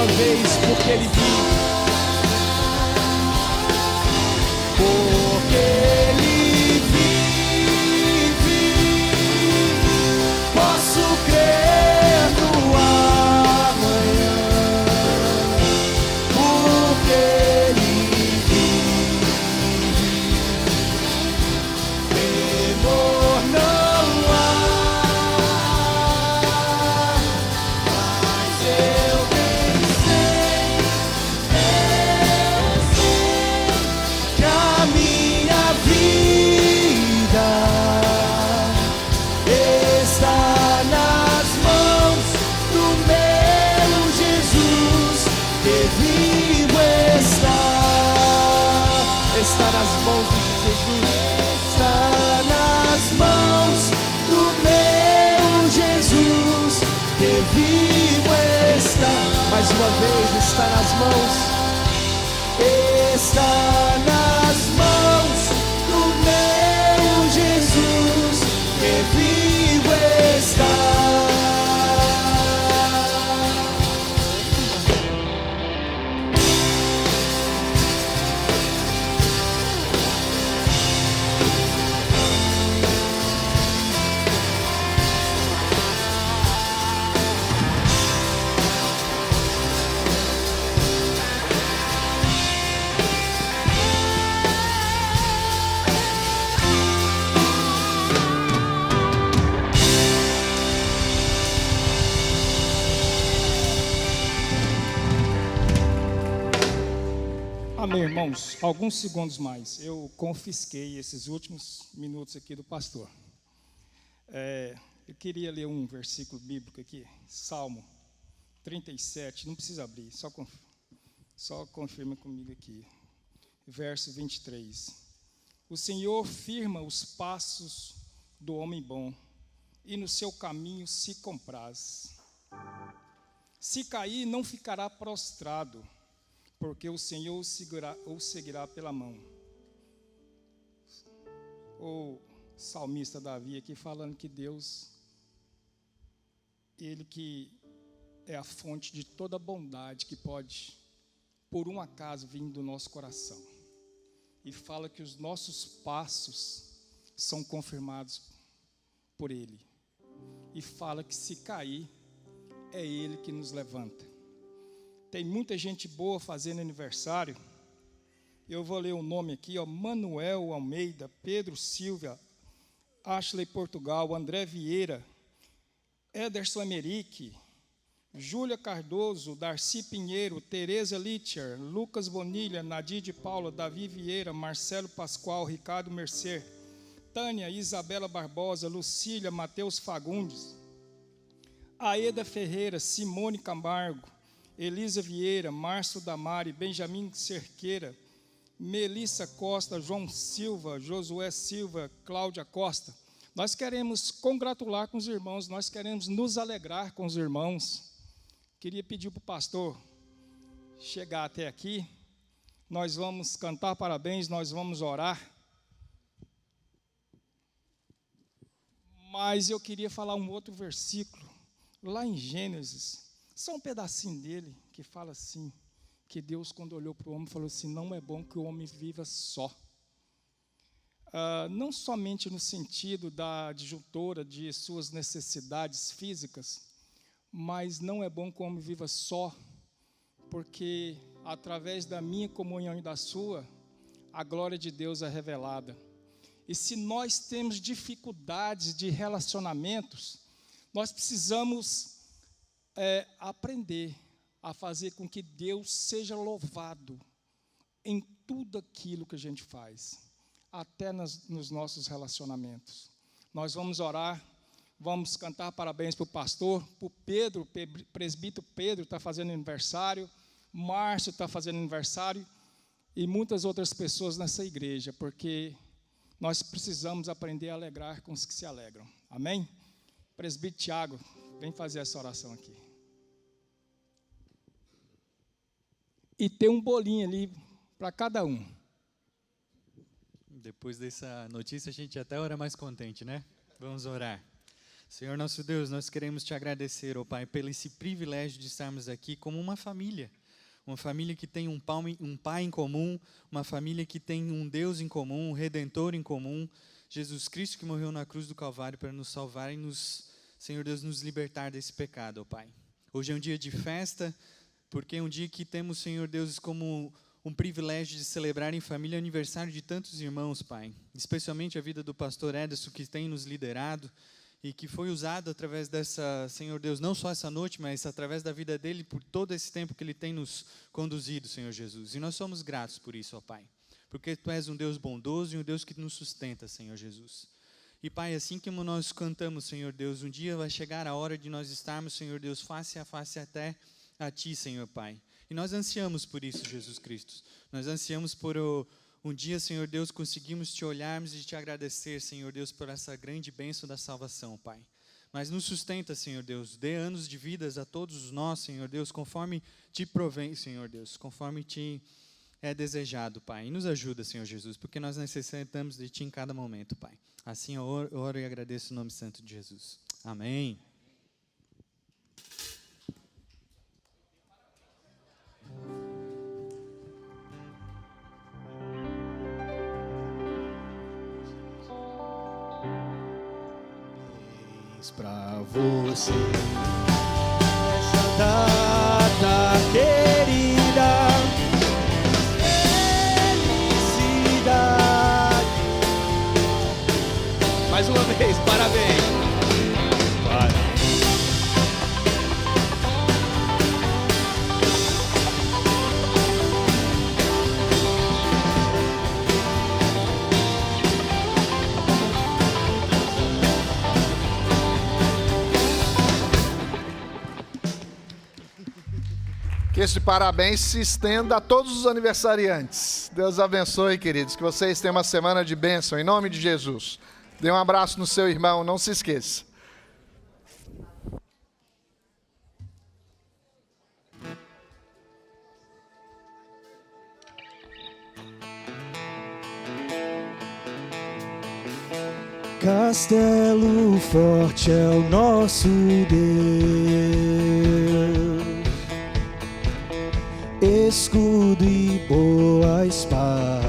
uma vez, porque Ele vive. Porque Ele vive, posso crer no amanhã. Porque Ele vive, temor não há. Mas eu bem sei que a minha vida está nas mãos do meu Jesus, que vivo está. Está nas mãos de Jesus, está nas mãos do meu Jesus, que vivo está. Mais uma vez, está nas mãos. Está nas mãos do meu Jesus, que vivo está. Amém, irmãos. Alguns segundos mais. Eu confisquei esses últimos minutos aqui do pastor. Eu queria ler um versículo bíblico aqui. Salmo 37. Não precisa abrir, só confirma comigo aqui. Verso 23. O Senhor firma os passos do homem bom, e no seu caminho se compraz. Se cair, não ficará prostrado, porque o Senhor o seguirá pela mão. O salmista Davi aqui falando que Deus, Ele que é a fonte de toda bondade que pode, por um acaso, vir do nosso coração. E fala que os nossos passos são confirmados por Ele. E fala que se cair, é Ele que nos levanta. Tem muita gente boa fazendo aniversário. Eu vou ler o nome aqui, Manuel Almeida, Pedro Silva, Ashley Portugal, André Vieira, Ederson Emerick, Júlia Cardoso, Darcy Pinheiro, Tereza Litcher, Lucas Bonilha, Nadir de Paula, Davi Vieira, Marcelo Pascoal, Ricardo Mercer, Tânia, Isabela Barbosa, Lucília, Matheus Fagundes, Aeda Ferreira, Simone Camargo, Elisa Vieira, Márcio Damari, Benjamin Cerqueira, Melissa Costa, João Silva, Josué Silva, Cláudia Costa. Nós queremos congratular com os irmãos, nós queremos nos alegrar com os irmãos. Queria pedir para o pastor chegar até aqui. Nós vamos cantar parabéns, nós vamos orar. Mas eu queria falar um outro versículo, lá em Gênesis. Só um pedacinho dele, que fala assim, que Deus, quando olhou para o homem, falou assim, não é bom que o homem viva só. Não somente no sentido da adjuntora de suas necessidades físicas, mas não é bom que o homem viva só, porque através da minha comunhão e da sua, a glória de Deus é revelada. E se nós temos dificuldades de relacionamentos, nós precisamos aprender a fazer com que Deus seja louvado em tudo aquilo que a gente faz, até nos nossos relacionamentos. Nós vamos orar, vamos cantar parabéns para o pastor, para o Pedro, o presbítero Pedro está fazendo aniversário, Márcio está fazendo aniversário, e muitas outras pessoas nessa igreja, porque nós precisamos aprender a alegrar com os que se alegram. Amém? Presbítero Tiago, vem fazer essa oração aqui. E tem um bolinho ali para cada um. Depois dessa notícia, a gente até ora mais contente, né? Vamos orar. Senhor nosso Deus, nós queremos te agradecer, ó Pai, pelo esse privilégio de estarmos aqui como uma família que tem um pai em comum, uma família que tem um Deus em comum, um Redentor em comum, Jesus Cristo que morreu na cruz do Calvário para nos salvar e Senhor Deus, nos libertar desse pecado, ó Pai. Hoje é um dia de festa, porque é um dia que temos, Senhor Deus, como um privilégio de celebrar em família o aniversário de tantos irmãos, Pai. Especialmente a vida do pastor Ederson, que tem nos liderado e que foi usado através dessa, Senhor Deus, não só essa noite, mas através da vida dele, por todo esse tempo que ele tem nos conduzido, Senhor Jesus. E nós somos gratos por isso, ó Pai. Porque Tu és um Deus bondoso e um Deus que nos sustenta, Senhor Jesus. E Pai, assim como nós cantamos, Senhor Deus, um dia vai chegar a hora de nós estarmos, Senhor Deus, face a face até a Ti, Senhor Pai. E nós ansiamos por isso, Jesus Cristo. Nós ansiamos por um dia, Senhor Deus, conseguimos Te olharmos e Te agradecer, Senhor Deus, por essa grande bênção da salvação, Pai. Mas nos sustenta, Senhor Deus, dê anos de vidas a todos nós, Senhor Deus, conforme Te provém, Senhor Deus, conforme Te é desejado, Pai. E nos ajuda, Senhor Jesus, porque nós necessitamos de Ti em cada momento, Pai. Assim eu oro e agradeço o nome santo de Jesus. Amém. Pra você essa data querida, felicidade. Mais uma vez, parabéns. Que esse parabéns se estenda a todos os aniversariantes. Deus abençoe, queridos. Que vocês tenham uma semana de bênção, em nome de Jesus. Dê um abraço no seu irmão, não se esqueça. Castelo forte é o nosso Deus, escudo e boa espada,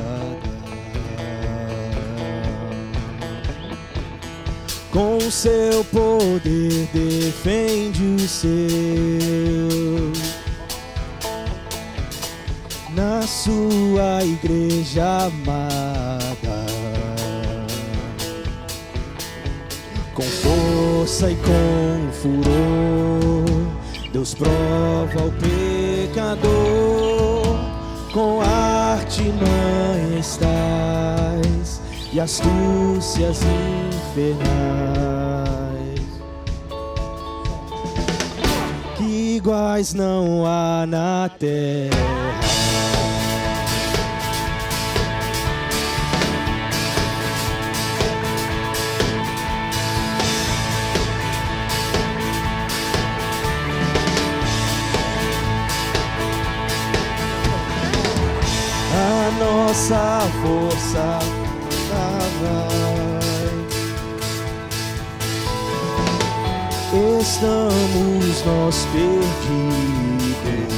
com seu poder defende o seu, na sua igreja amada, com força e com furor, Deus prova o pecador, com artimanhas tais e astúcias infernais, que iguais não há na terra. Nossa força vai, estamos nós perdidos,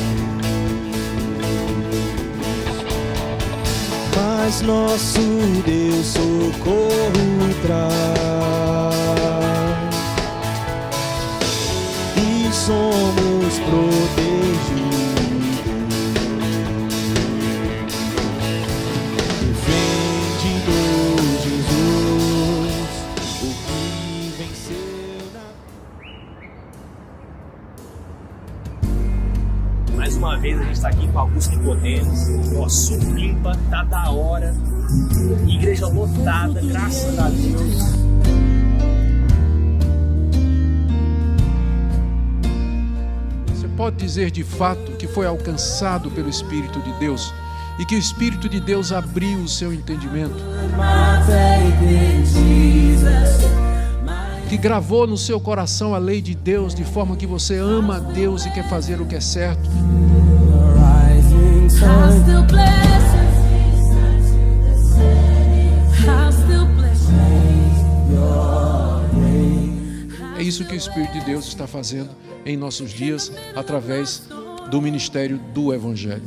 mas nosso Deus socorro traz, e somos protegidos. Mais uma vez a gente está aqui com Augusto Nicodemos, ó, supimpa, tá da hora, igreja lotada, graças a Deus. Você pode dizer de fato que foi alcançado pelo Espírito de Deus e que o Espírito de Deus abriu o seu entendimento, que gravou no seu coração a lei de Deus, de forma que você ama a Deus e quer fazer o que é certo. isso que o Espírito de Deus está fazendo em nossos dias através do ministério do Evangelho.